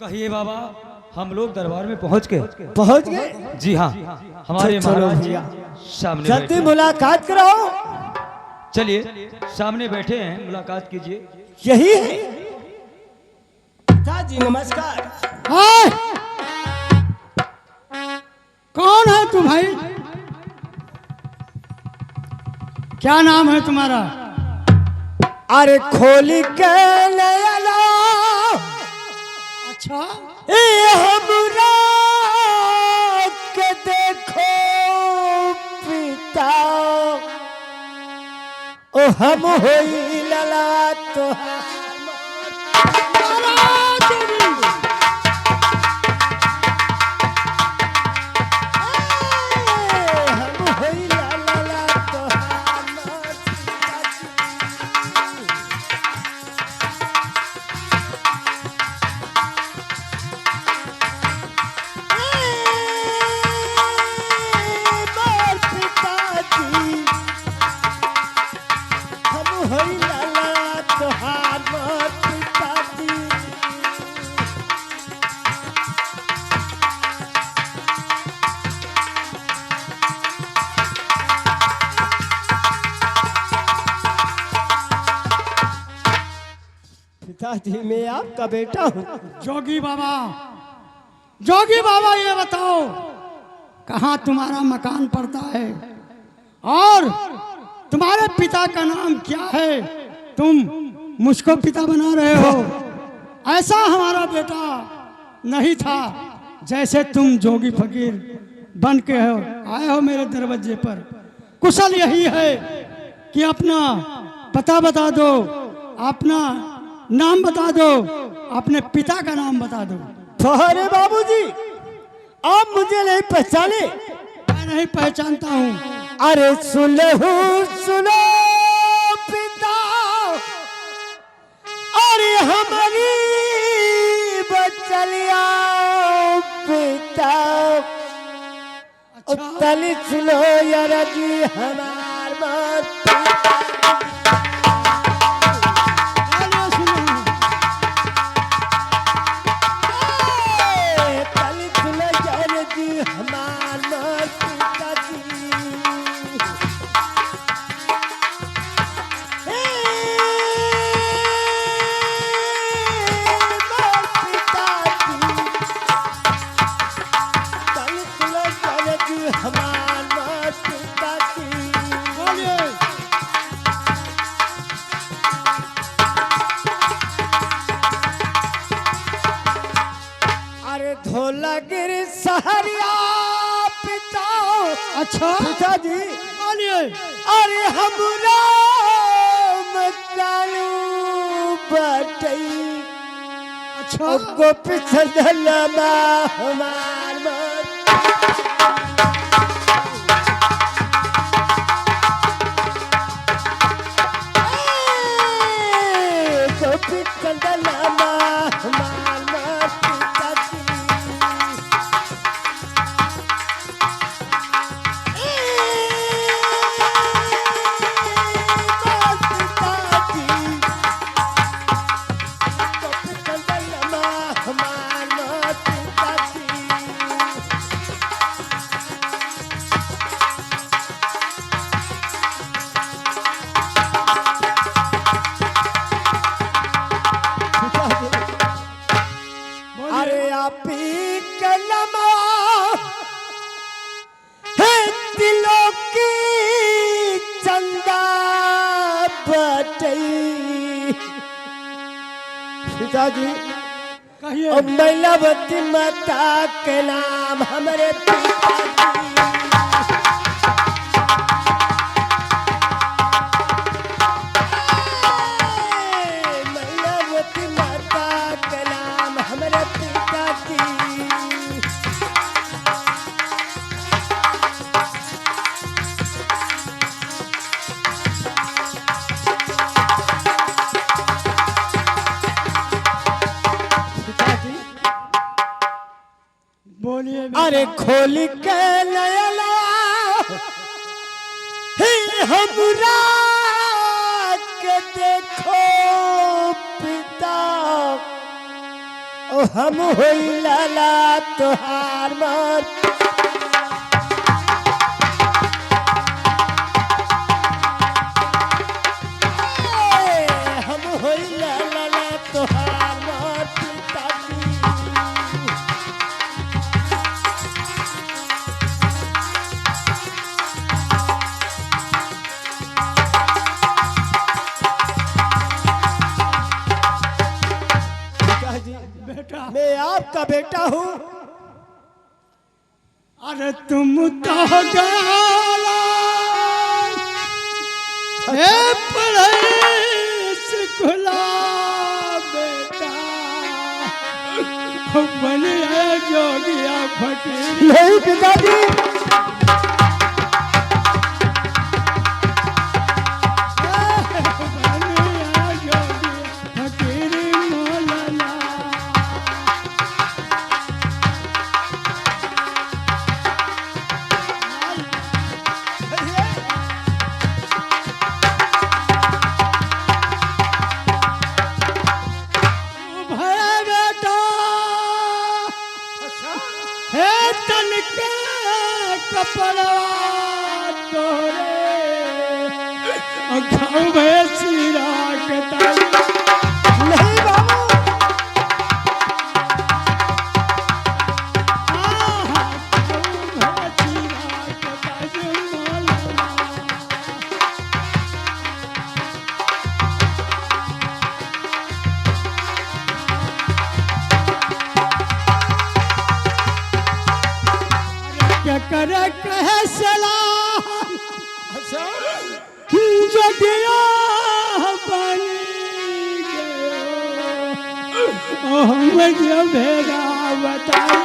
[SPEAKER 4] कहिए बाबा, हम लोग दरबार में पहुंच गए।
[SPEAKER 2] पहुंच गए?
[SPEAKER 4] जी हाँ, हमारे
[SPEAKER 2] चलो
[SPEAKER 4] महाराज जी
[SPEAKER 2] भैया,
[SPEAKER 4] सामने
[SPEAKER 2] जल्दी
[SPEAKER 4] बैठे हैं।
[SPEAKER 2] मुलाकात कराओ।
[SPEAKER 4] चलिए सामने बैठे हैं, मुलाकात कीजिए।
[SPEAKER 2] यही है पिताजी, नमस्कार।
[SPEAKER 1] हाय! कौन है तू भाई? क्या नाम है तुम्हारा?
[SPEAKER 2] अरे खोली के नया लो,
[SPEAKER 1] अच्छा,
[SPEAKER 2] हमरा के देखो पिता, ओ हम होई लला तो हम होई लला तो हम होई लला तोहार पिताजी मैं आपका बेटा हूँ।
[SPEAKER 1] जोगी बाबा, जोगी बाबा ये बताओ कहाँ तुम्हारा मकान पड़ता है और तुम्हारे पिता का नाम क्या है? तुम मुझको पिता बना रहे हो। ऐसा हमारा बेटा नहीं था जैसे तुम जोगी फकीर बन के हो आए हो मेरे दरवाजे पर। कुशल यही है कि अपना पता बता दो, अपना नाम बता दो, अपने पिता का नाम बता दो।
[SPEAKER 2] अरे बाबूजी आप मुझे नहीं पहचाने?
[SPEAKER 1] मैं नहीं पहचानता हूँ।
[SPEAKER 2] अरे सुनो पिता, अरे हमारी बचलिया पिता।
[SPEAKER 1] अच्छा।
[SPEAKER 2] तली सुनो यार जी हमार मार
[SPEAKER 1] अरे सुनो,
[SPEAKER 2] तली सुनो यार जी हमार मार पिता जी।
[SPEAKER 1] बोलिए।
[SPEAKER 2] अरे धोलागिर सहरिया पिता।
[SPEAKER 1] अच्छा
[SPEAKER 2] पिताजी
[SPEAKER 1] बोलिए।
[SPEAKER 2] अरे हमरा मकानू बटई।
[SPEAKER 1] अच्छा
[SPEAKER 2] गोपी छलमा हमार मत। गोपी छलमा हमार मत पिताजी। अरे आपी कलमा है दिलों की चंदा बटई। पिताजी
[SPEAKER 1] कहिए।
[SPEAKER 2] अब मैलावती माता के नाम हमारे पिताजी। मैलावती माता के नाम हमारे पिताजी। पिताजी
[SPEAKER 1] बोलिए बेटा।
[SPEAKER 2] अरे खोली के नयला हे हमरा के देखो पिता। ओ हम होई लाला तोहार मार। हम होई लाला तोहार मार पिताजी। पिताजी
[SPEAKER 1] बेटा
[SPEAKER 2] मैं आपका बेटा हूँ।
[SPEAKER 1] अरे तुम तो गाला हे पढ़े सिखला बेटा बनिए जोगिया फकीर।
[SPEAKER 2] नहीं पिताजी
[SPEAKER 1] बनिए जोगिया फकीर मौलाना। भया बेटा हे तन के कपड़ा तोरे घाव भैंसी राख ताली।
[SPEAKER 2] नहीं
[SPEAKER 1] अगर कहे सलाह
[SPEAKER 2] अच्छा
[SPEAKER 1] जगिया बनी गयो मुझे भेगा बताई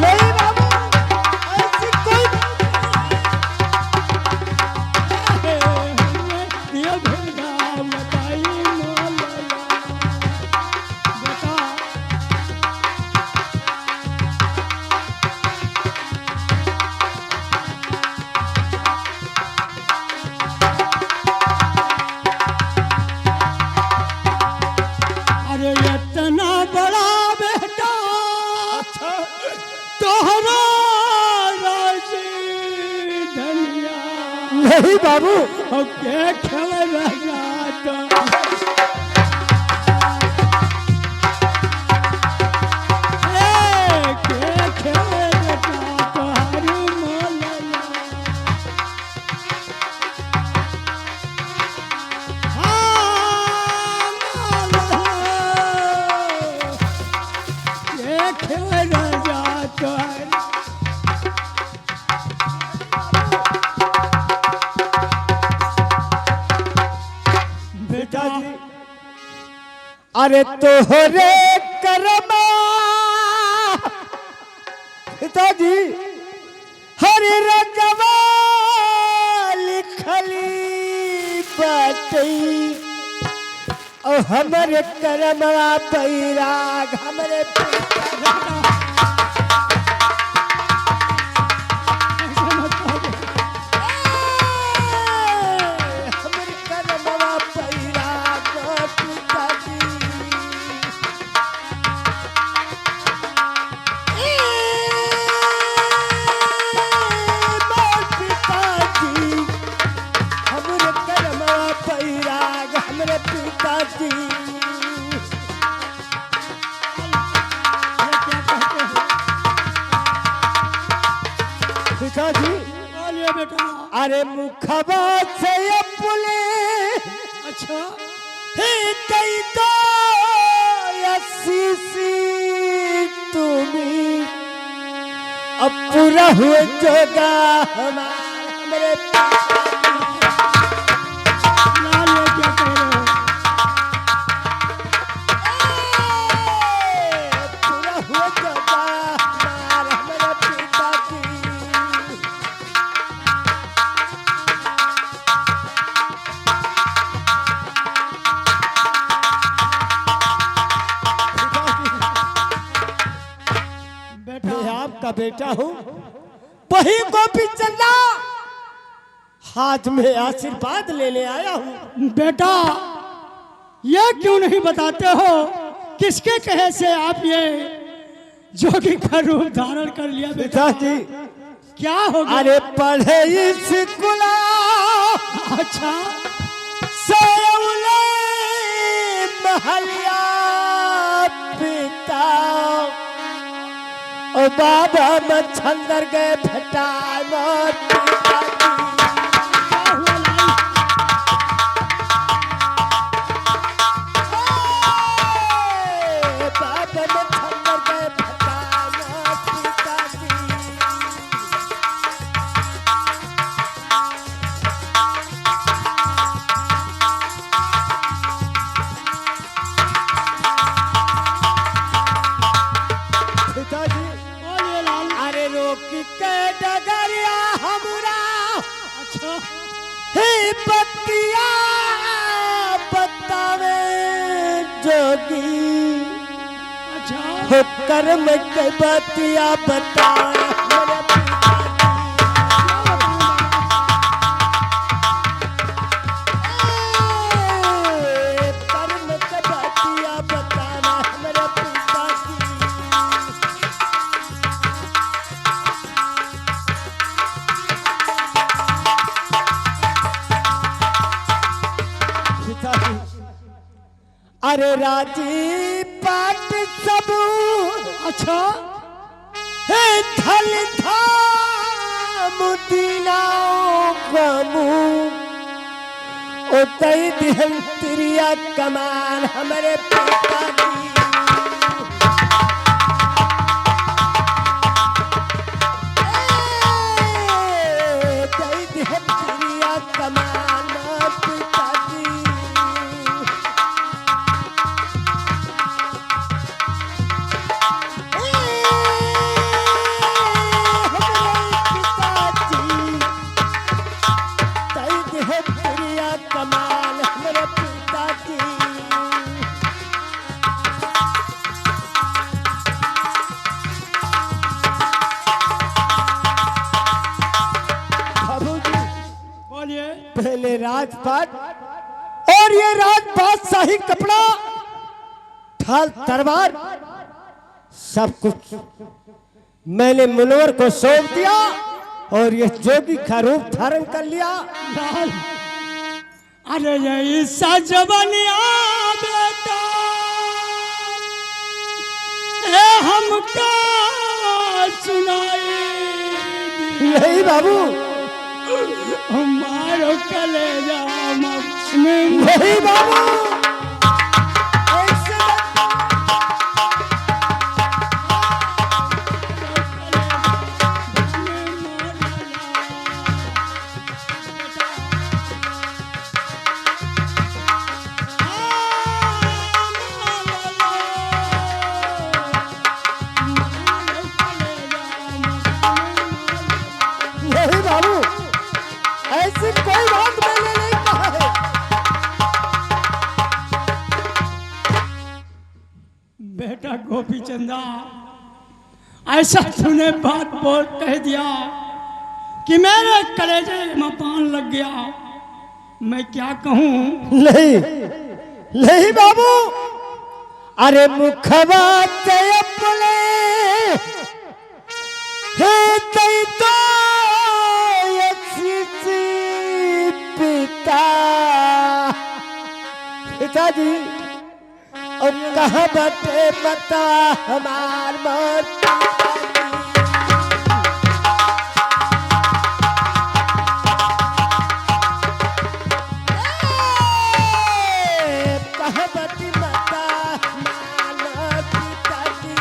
[SPEAKER 2] नहीं बाबू ऐसी कोई
[SPEAKER 1] ये भेगा बताई मौला बता अरे इतना बड़ा बेटा
[SPEAKER 2] अच्छा
[SPEAKER 1] तोहरा राजी धनिया
[SPEAKER 2] नहीं बाबू
[SPEAKER 1] के खेल रहा तो के खेल रहा तोहारी मौला
[SPEAKER 2] पिताजी अरे तोहरे करमा पिताजी हरे रजवा लिखली बाटई और हमरे करमवा बैराग हमरे हमरे करमवा बैराग पिताजी पिताजी हमरे करमवा बैराग हमरे पिताजी पिताजी
[SPEAKER 1] बोलिए बेटा
[SPEAKER 2] अरे मुखबा से पुले
[SPEAKER 1] अच्छा
[SPEAKER 2] ही कई दो यसीसी तुम्ही अब पूरा हुए जोगा हमारे
[SPEAKER 1] लाल ये क्या कह रहे हो
[SPEAKER 2] पूरा हुए जोगा हमारे पिताजी
[SPEAKER 1] बेटा
[SPEAKER 2] मैं आपका बेटा हूँ वही गोपी चंदा हाथ में आशीर्वाद लेने आया हूँ
[SPEAKER 1] बेटा ये क्यों नहीं बताते हो किसके कहे से आप ये जोगी का रूप धारण कर लिया बेटा
[SPEAKER 2] पिताजी
[SPEAKER 1] क्या हो गया
[SPEAKER 2] अरे पढ़े स्कूला
[SPEAKER 1] अच्छा
[SPEAKER 2] सेवले महलिया पिता ओ बाबा मच्छंदर गए फटाए मोर पिताजी
[SPEAKER 1] क्या हुआ लाल
[SPEAKER 2] बाबा मच्छंदर गए फटाए मोर पिताजी पिताजी
[SPEAKER 1] बोलिए लाल
[SPEAKER 2] अरे रोकी के डगरिया हमरा
[SPEAKER 1] अच्छा
[SPEAKER 2] हे बतिया बतावे जोगी
[SPEAKER 1] अच्छा
[SPEAKER 2] हो कर्म के बतिया बतावे मेरे पिताजी। कर्म के बतिया बतावे मेरे पिताजी पिताजी अरे राजी पाट सब
[SPEAKER 1] अच्छा
[SPEAKER 2] हे धल धाम दीनाओ गमू ओ तई दिहन तिरिया कमान हमारे पिताजी राजपाट और ये राजपाट शाही कपड़ा ढाल तलवार सब कुछ मैंने मुनवर को सौंप दिया और ये जोगी का रूप धारण कर लिया।
[SPEAKER 1] लाल, अरे ये सजवनिया बेटा ए हमका सुनाई
[SPEAKER 2] नहीं बाबू,
[SPEAKER 1] हमारो कलेजा में
[SPEAKER 2] नहीं बाबू, ऐसे नहीं बाबू, ऐसी कोई बात मैंने नहीं कहा है।
[SPEAKER 1] बेटा गोपी चंदा, ऐसा तूने बात बोल कह दिया कि मेरे कलेजे में पान लग गया। मैं क्या कहूँ?
[SPEAKER 2] नहीं नहीं बाबू, अरे मुखबा ते अपने हे तई तो पिताजी और कहाँ बटे बता हमार मौत। कहाँ बटी बता हमार पिताजी।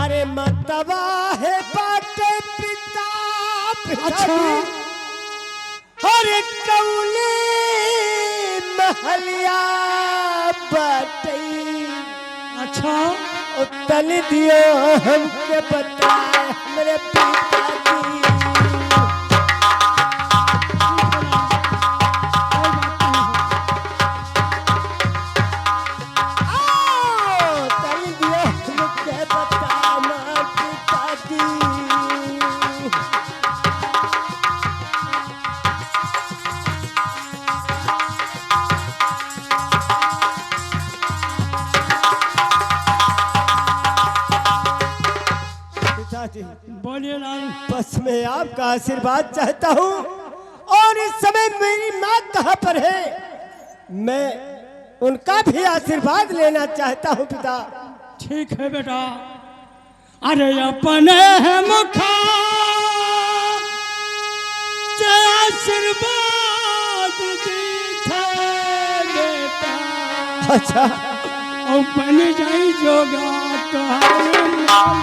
[SPEAKER 2] अरे मतवा है बाटे पिता
[SPEAKER 1] अच्छा।
[SPEAKER 2] अरे कौले महलिया बाटे।
[SPEAKER 1] अच्छा,
[SPEAKER 2] तन दियो हमके बताए हमरे पिताजी। तन दियो हमके बताए हमारे पिताजी।
[SPEAKER 1] बोलिए लाल।
[SPEAKER 2] बस मैं आपका आशीर्वाद चाहता हूँ और इस समय मेरी माँ कहाँ पर है, मैं उनका भी आशीर्वाद लेना चाहता हूँ पिता।
[SPEAKER 1] ठीक है बेटा। अरे अपने है मुखा से आशीर्वाद दीथे बेटा।
[SPEAKER 2] अच्छा,
[SPEAKER 1] और बन जाई जोगा तोहारे माल।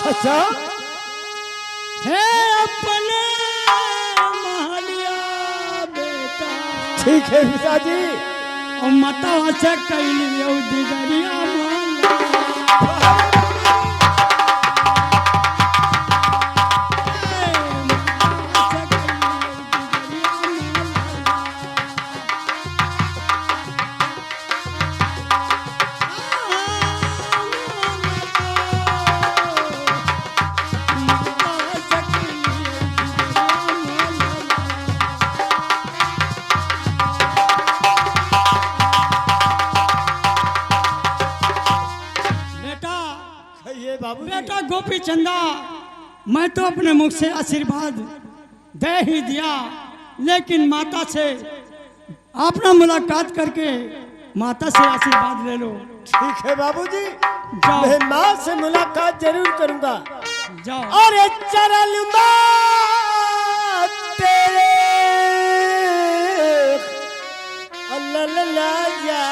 [SPEAKER 2] अच्छा,
[SPEAKER 1] है अपने महलिया बेटा।
[SPEAKER 2] ठीक है पिताजी।
[SPEAKER 1] और मतवा से कैली दिगरिया माला। बेटा गोपी चंदा, मैं तो अपने मुख से आशीर्वाद दे ही दिया, लेकिन माता से अपना मुलाकात करके माता से आशीर्वाद ले लो।
[SPEAKER 2] ठीक है बाबूजी,
[SPEAKER 1] जाओ।
[SPEAKER 2] मैं माँ से मुलाकात जरूर करूंगा।
[SPEAKER 1] जाओ।
[SPEAKER 2] और चरण तेरे अल्लाह ला जा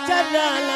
[SPEAKER 2] चरण